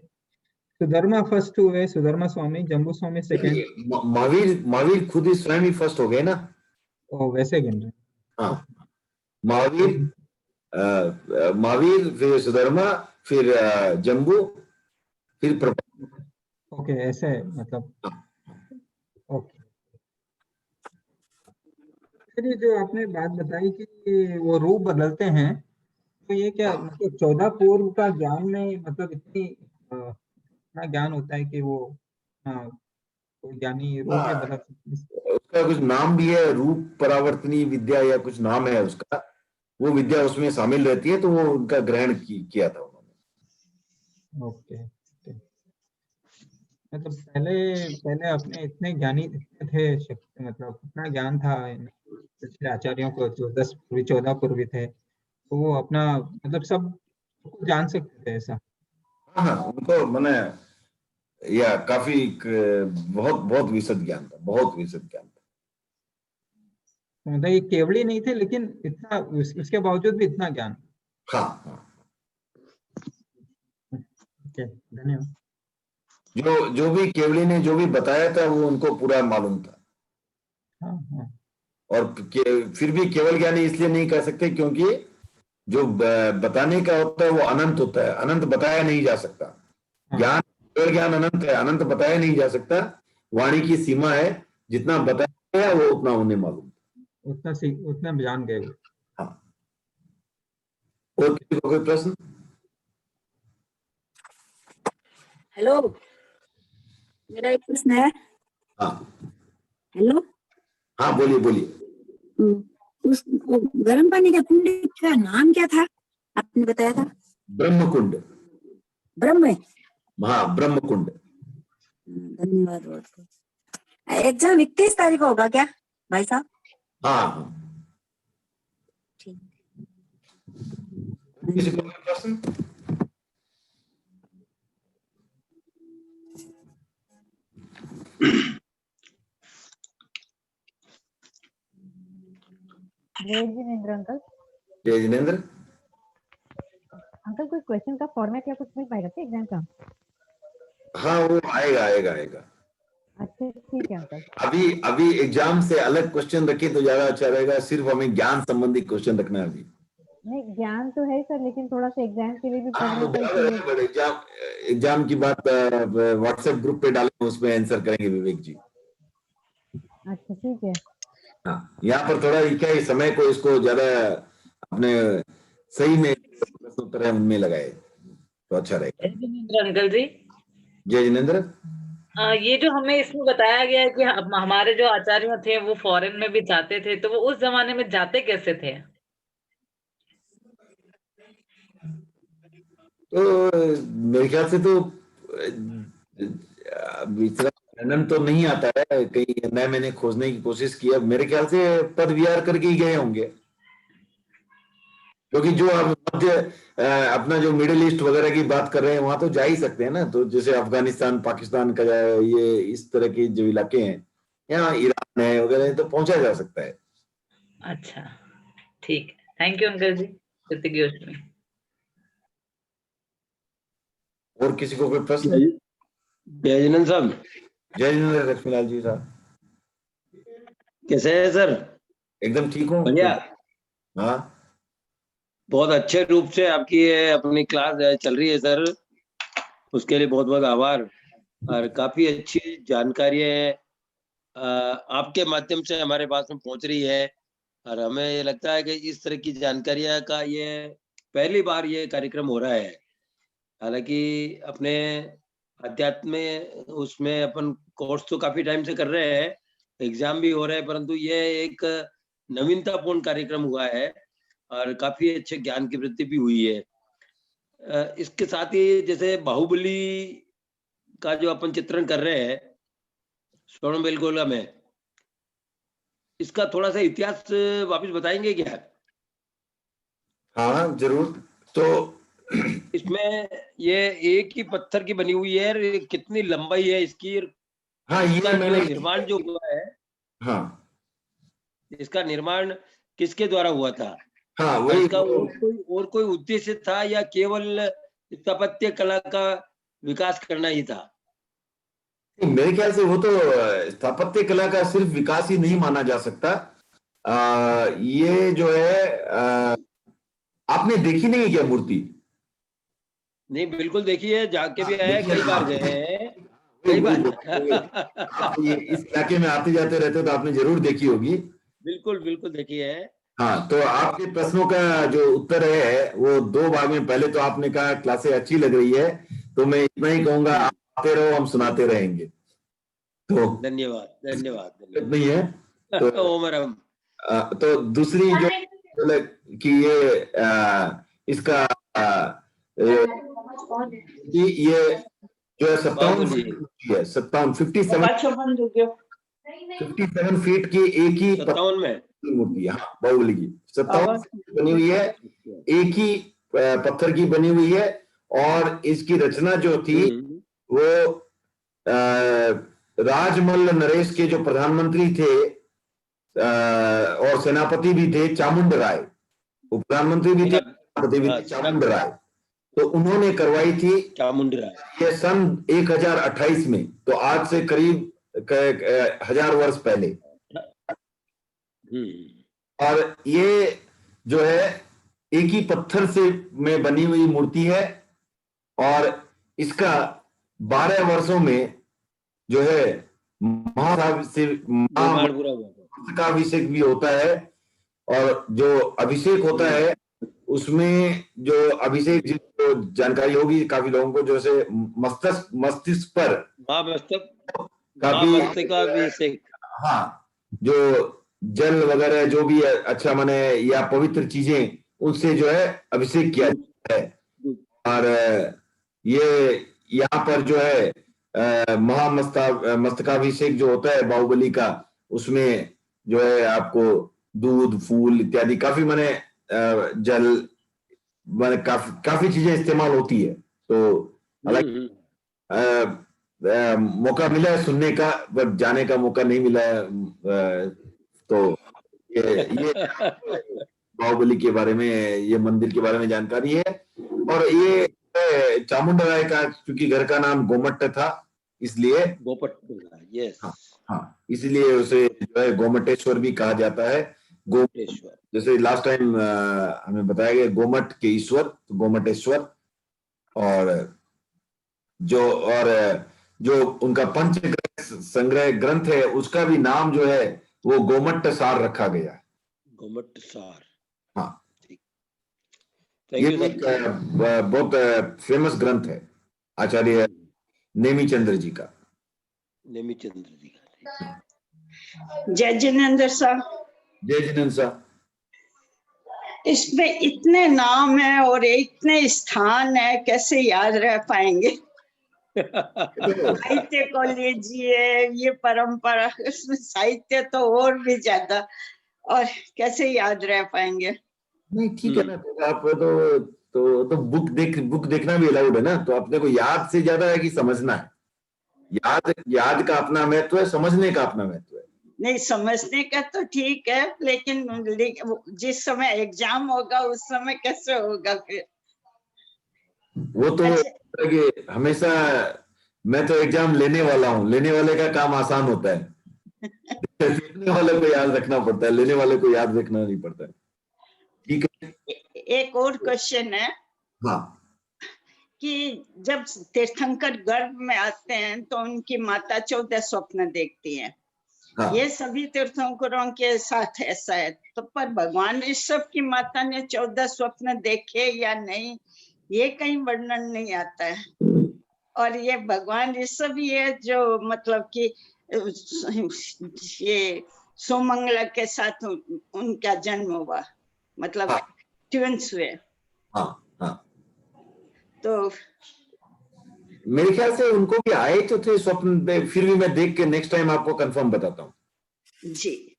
सुधर्मा फर्स्ट हुए, सुधर्मा स्वामी, जम्बू स्वामी सेकंड। महावीर महावीर खुद ही स्वयं ही फर्स्ट हो गए ना। ओ वैसे गिन रहे हैं। हाँ, महावीर महावीर, फिर सुधर्मा, फिर जम्बू, फिर प्रभु। ओके ऐसे है, मतलब ओके। फिर ये जो आपने बात बताई कि वो रूप बदलते हैं, तो ये क्या मतलब 14 पूर्व का ज्ञान में मतलब इतना ज्ञान होता है कि वो कोई ज्ञानी रूप में बदल सकते हैं? उसका कुछ नाम भी है, रूप परावर्तनी विद्या या कुछ नाम है उसका, वो विद्या उसमें शामिल रहती है, तो वो उनका ग्रहण किया था उन्होंने। ओके मतलब पहले पहले अपने इतने ज्ञानी थे, शक्ति मतलब इतना ज्ञान था पिछले आचार्यों को, जो 10 पूर्वी 14 पूर्वी थे, तो वो अपना मतलब सब कुछ जान सकते थे ऐसा। हाँ हाँ, उनको मैंने या काफी बहुत बहुत विशद ज्ञान था, बहुत विशद ज्ञान था। तो मतलब ये केवली नहीं थे, लेकिन इतना उसके बावजूद भी इतना ज्ञान। हाँ हाँ, ओके धन्यवाद। जो भी केवली ने जो भी बताया था वो उनको पूरा मालूम था। हाँ हाँ और फिर भी केवल ज्ञानी इसलिए नहीं कह सकते क्योंकि जो बताने का होता है वो अनंत होता है, अनंत बताया नहीं जा सकता। हाँ ज्ञान, केवल ज्ञान अनंत है, अनंत बताया नहीं जा सकता। वाणी की सीमा है, जितना बताया गया वो उतना उन्हें मालूम। उतना जान गए वो। हाँ, और किसी को कोई प्रश्न? हेलो, मेरा एक प्रश्न है। हाँ हेलो। हाँ, बोलिए बोलिए। उस वो गर्म पानी का कुंड का नाम क्या था, आपने बताया था? ब्रह्मकुंड। ब्रह्म है। हाँ, ब्रह्मकुंड। धन्यवाद बहुत बहुत। एग्जाम 21 तारीख को होगा क्या भाई साहब? हाँ हाँ, ठीक। किसी को कोई प्रश्न? जय जिनेंद्र अंकल। जय जिनेंद्र। अंकल कोई क्वेश्चन का फॉर्मेट या कुछ मिल पाएगा क्या एग्जाम का? हाँ, वो आएगा आएगा आएगा। अच्छा ठीक है अंकल। अभी अभी एग्जाम से अलग क्वेश्चन रखे तो ज्यादा अच्छा रहेगा, सिर्फ हमें ज्ञान संबंधी क्वेश्चन रखना है अभी। नहीं ज्ञान तो है सर, लेकिन थोड़ा सा एग्जाम के लिए भी हाँ, पढ़ना वो था बराबर इसलिए। है, बट एग्जाम की बात व्हाट्सएप ग्रुप पे डालें, उसमें आंसर करेंगे विवेक जी। अच्छा ठीक है। हाँ, यहाँ पर थोड़ा क्या है, समय को इसको ज्यादा अपने सही में प्रश्न उत्तर है उनमें लगाए तो अच्छा रहेगा। जय जिनेंद्र अंकल जी। जय जिनेंद्र। ये जो हमें इसमें बताया गया है कि हमारे जो आचार्य थे वो फॉरेन में भी जाते थे, तो वो उस जमाने में जाते कैसे थे? तो मेरे ख्याल से तो इतना वर्णन तो नहीं आता है, कहीं मैंने खोजने की कोशिश की, अब मेरे ख्याल से पद विहार करके ही गए होंगे, क्योंकि जो आप मध्य अपना जो मिडिल ईस्ट वगैरह की बात कर रहे हैं वहां तो जा ही सकते हैं ना, तो जैसे अफगानिस्तान पाकिस्तान का ये इस तरह के जो इलाके हैं, यहाँ ईरान है वगैरह, तो पहुंचा जा सकता है। अच्छा ठीक है, थैंक यू अंकल जी। कृतज्ञ। और किसी को कोई प्रश्न? जय जिनेंद्र साहब। जय जिनेंद्र लक्ष्मीलाल जी साहब, कैसे हैं सर? एकदम ठीक हूँ। बढ़िया। हाँ, बहुत अच्छे रूप से आपकी ये अपनी क्लास चल रही है सर, उसके लिए बहुत बहुत आभार। और काफी अच्छी जानकारियां आपके माध्यम से हमारे पास में पहुंच रही है, और हमें ये लगता है कि इस तरह की जानकारियां का ये पहली बार ये कार्यक्रम हो रहा है। हालांकि अपने अध्यात्म में उसमें अपन कोर्स तो काफी टाइम से कर रहे हैं, एग्जाम भी हो रहे हैं, परंतु ये एक नवीनतापूर्ण कार्यक्रम हुआ है और काफी अच्छे ज्ञान की वृद्धि भी हुई है। इसके साथ ही जैसे बाहुबली का जो अपन चित्रण कर रहे हैं स्वर्णबेलगोला में, इसका थोड़ा सा इतिहास वापस बताएंगे क्या? हाँ जरूर। तो इसमें ये एक ही पत्थर की बनी हुई है, और कितनी लंबाई है इसकी, हाँ, ये इसका जो मैंने, निर्माण जो हुआ है, हाँ इसका निर्माण किसके द्वारा हुआ था? हाँ और वही इसका और कोई उद्देश्य था या केवल स्थापत्य कला का विकास करना ही था? मेरे ख्याल से वो तो स्थापत्य कला का सिर्फ विकास ही नहीं माना जा सकता। ये जो है आपने देखी नहीं क्या मूर्ति? नहीं, बिल्कुल देखिए, जाके भी आए, देखिए, कई बार हाँ। गए हैं, वही- कई वही बार। बोल रहा हूँ। आप ये इस इलाके में आते जाते रहते हो तो आपने जरूर देखी होगी। बिल्कुल बिल्कुल देखिए है। हाँ, तो आपके प्रश्नों का जो उत्तर है वो 2 भाग में। पहले तो आपने कहा क्लासे अच्छी लग रही है, तो मैं इतना ही कहूंगा, आप आते रहो, हम सुनाते रहेंगे। तो धन्यवाद धन्यवाद दिक्कत नहीं है। तो ओमरम। तो दूसरी जो कि ये इसका ये जो है 57 57 फीट की एक ही 57 में मूर्ति है। हाँ, बाहुबली की 57 बनी हुई है, एक ही पत्थर की बनी हुई है। और इसकी रचना जो थी वो राजमल्ल नरेश के जो प्रधानमंत्री थे और सेनापति भी थे, चामुंड राय, वो प्रधानमंत्री भी थे, सेनापति भी थे, चामुंड राय। तो उन्होंने करवाई थी चामुंड राय, ये सन 1028 में, तो आज से करीब 1000 वर्ष पहले। और ये जो है एक ही पत्थर से में बनी हुई मूर्ति है, और इसका 12 वर्षों में जो है महाअभिषेक भी होता है। और जो अभिषेक होता है उसमें जो अभिषेक, जिसको जानकारी होगी काफी लोगों को, जैसे मस्तिष्क पर काफी, हाँ, जो जल वगैरह जो भी है, अच्छा माने या पवित्र चीजें, उनसे जो है अभिषेक किया जाता है। और ये यहाँ पर जो है मस्तकाभिषेक जो होता है बाहुबली का, उसमें जो है आपको दूध, फूल इत्यादि काफी माने जल माने काफी चीजें इस्तेमाल होती है। तो हालांकि मौका मिला है सुनने का, पर जाने का मौका नहीं मिला है। तो ये बाहुबली के बारे में, ये मंदिर के बारे में जानकारी है। और ये चामुंडा राय का क्योंकि घर का नाम गोमट्ट था, इसलिए यस, हाँ, इसलिए उसे जो है गोमटेश्वर भी कहा जाता है। गोमटेश्वर, जैसे लास्ट टाइम हमें बताया गया गोमट के ईश्वर, तो गोमटेश्वर। और जो उनका पंचग्रंथ संग्रह ग्रंथ है, उसका भी नाम जो है वो गोमट्ट सार रखा गया है। गोमट्ट सार, हाँ, थैंक ये यू एक बहुत फेमस ग्रंथ है आचार्य नेमिचंद्र जी का। नेमिचंद्र जी का। जय जिनेंद्र साहब। जय जिनेंद्र साहब। इसमें इतने नाम है और इतने स्थान है, कैसे याद रह पाएंगे? साहित्य को लीजिए, ये परंपरा, इसमें साहित्य तो और भी ज्यादा, और कैसे याद रह पाएंगे? नहीं, ठीक है ना, तो आप तो बुक देखना भी अलाउड है ना। तो अपने को याद से ज्यादा है कि समझना है। याद का अपना महत्व है, समझने का अपना महत्व है। नहीं, समझने का तो ठीक है, लेकिन जिस समय एग्जाम होगा उस समय कैसे होगा फिर? वो तो कि हमेशा मैं तो एग्जाम लेने वाला हूँ, लेने वाले का काम आसान होता है। लिखने वाले को याद रखना पड़ता है, लेने वाले को याद रखना नहीं पड़ता है। ठीक है, एक और क्वेश्चन है। हाँ, कि जब तीर्थंकर गर्भ में आते हैं तो उनकी माता 14 स्वप्न देखती हैं। हाँ। ये सभी तीर्थंकरों के साथ ऐसा है, तो पर भगवान ऋषभ की माता ने 14 स्वप्न देखे या नहीं, ये कहीं वर्णन नहीं आता है। और ये भगवान ऋषभ ही है जो मतलब कि ये सुमंगला के साथ उनका जन्म हुआ, मतलब ट्विंस हुए। हाँ, हाँ। तो मेरे ख्याल से उनको भी आए तो थे स्वप्न, फिर भी मैं देख के नेक्स्ट टाइम आपको कंफर्म बताता हूँ जी।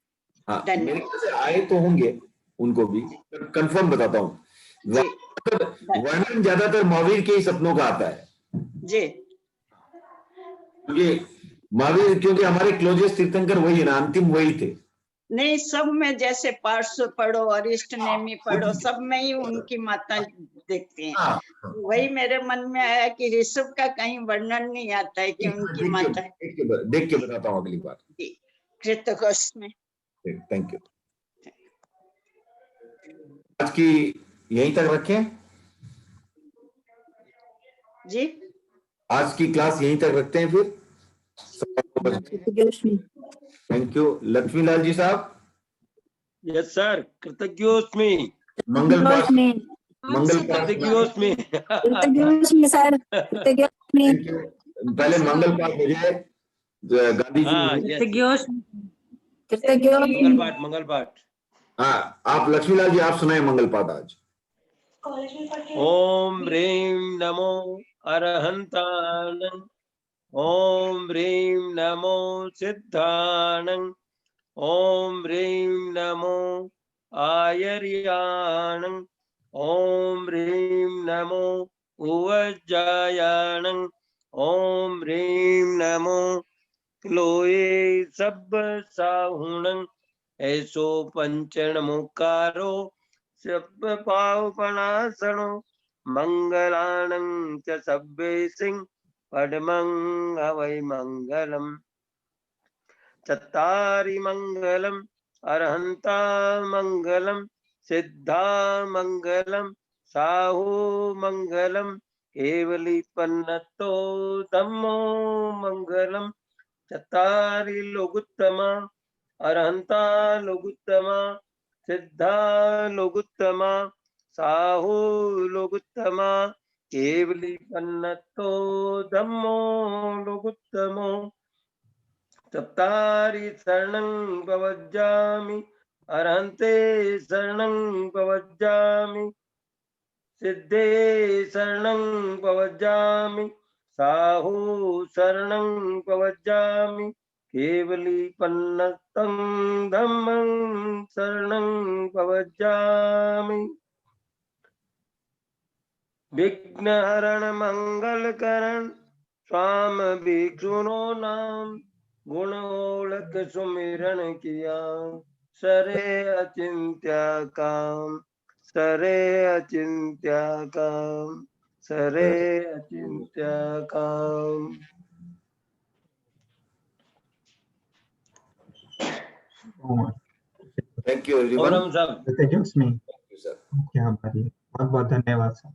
हाँ, मेरे ख्याल से आए तो होंगे, उनको भी कंफर्म बताता हूँ। वर्णन ज्यादातर महावीर के ही सपनों का आता है जी, क्योंकि महावीर, क्योंकि हमारे क्लोजेस्ट तीर्थंकर वही है ना, अंतिम वही थे। नहीं, सब में जैसे पार्श्व पढ़ो और इष्ट नेमी पढ़ो, सब में ही उनकी माता देखते हैं। हाँ, वही मेरे मन में आया कि ऋषभ का कहीं वर्णन नहीं आता है कि उनकी माता देख के बताता हूँ अगली बार। कृतकोष में। Thank you. आज की यहीं तक रखें जी, आज की क्लास यहीं तक रखते हैं फिर। Thank you. लक्ष्मीलाल जी साहब, यस सर, कृतज्ञोस्मि। मंगल पाठ, मंगल पाठ। कृतज्ञोस्मि। सर, कृतज्ञोस्मि। Thank you. पहले मंगल पाठ हो जाए, गांधी जी। हाँ, yes. मंगल पाठ। हाँ, आप लक्ष्मीलाल जी आप सुनाए मंगल पाठ आज। ओम ह्रीं नमो अरहंताणं, ओम ह्रीं नमो सिद्धाणं, ओम ह्रीं नमो आयर्याणं, ओम ह्रीं नमो उवज्जायाणं, ओम ह्रीं नमो लोये सब साहुणं, ऐसो पंचणमुकारो सब पावपनासनो, मंगलानं च सब्बेसिं पद्मं हवै मंगलम्। चत्तारि मंगलम् अरहन्ता मंगलम्, सिद्धा मंगलम्, साहू मंगलम्, केवली पन्नतो धम्मो मंगलम्। चत्तारि लोकुत्तमा अरहन्ता लोकुत्तमा, सिद्धा लोकुत्तमा, साहू लोकुत्तमा, केवली पन्नतो धम्मो लोकुत्तमो। चत्तारि शरणं प्रवज्जामि, अरहन्ते शरणं प्रवज्जामि, सिद्धे शरणं प्रवज्जामि, साहू शरणं प्रवज्जामि, केवली पन्नतं धम्मं शरणं प्रवज्जामि। विघ्नहरण मंगलकरण स्वाम भिक्षुनो नाम, गुणोलक सुमिरन किया, सरे अचिंत्य काम, सरे अचिंत्य काम, सरे अचिंत्य काम। Thank you everyone. और हम सब कृतज्ञोस्मि। सर। बहुत बहुत धन्यवाद सर।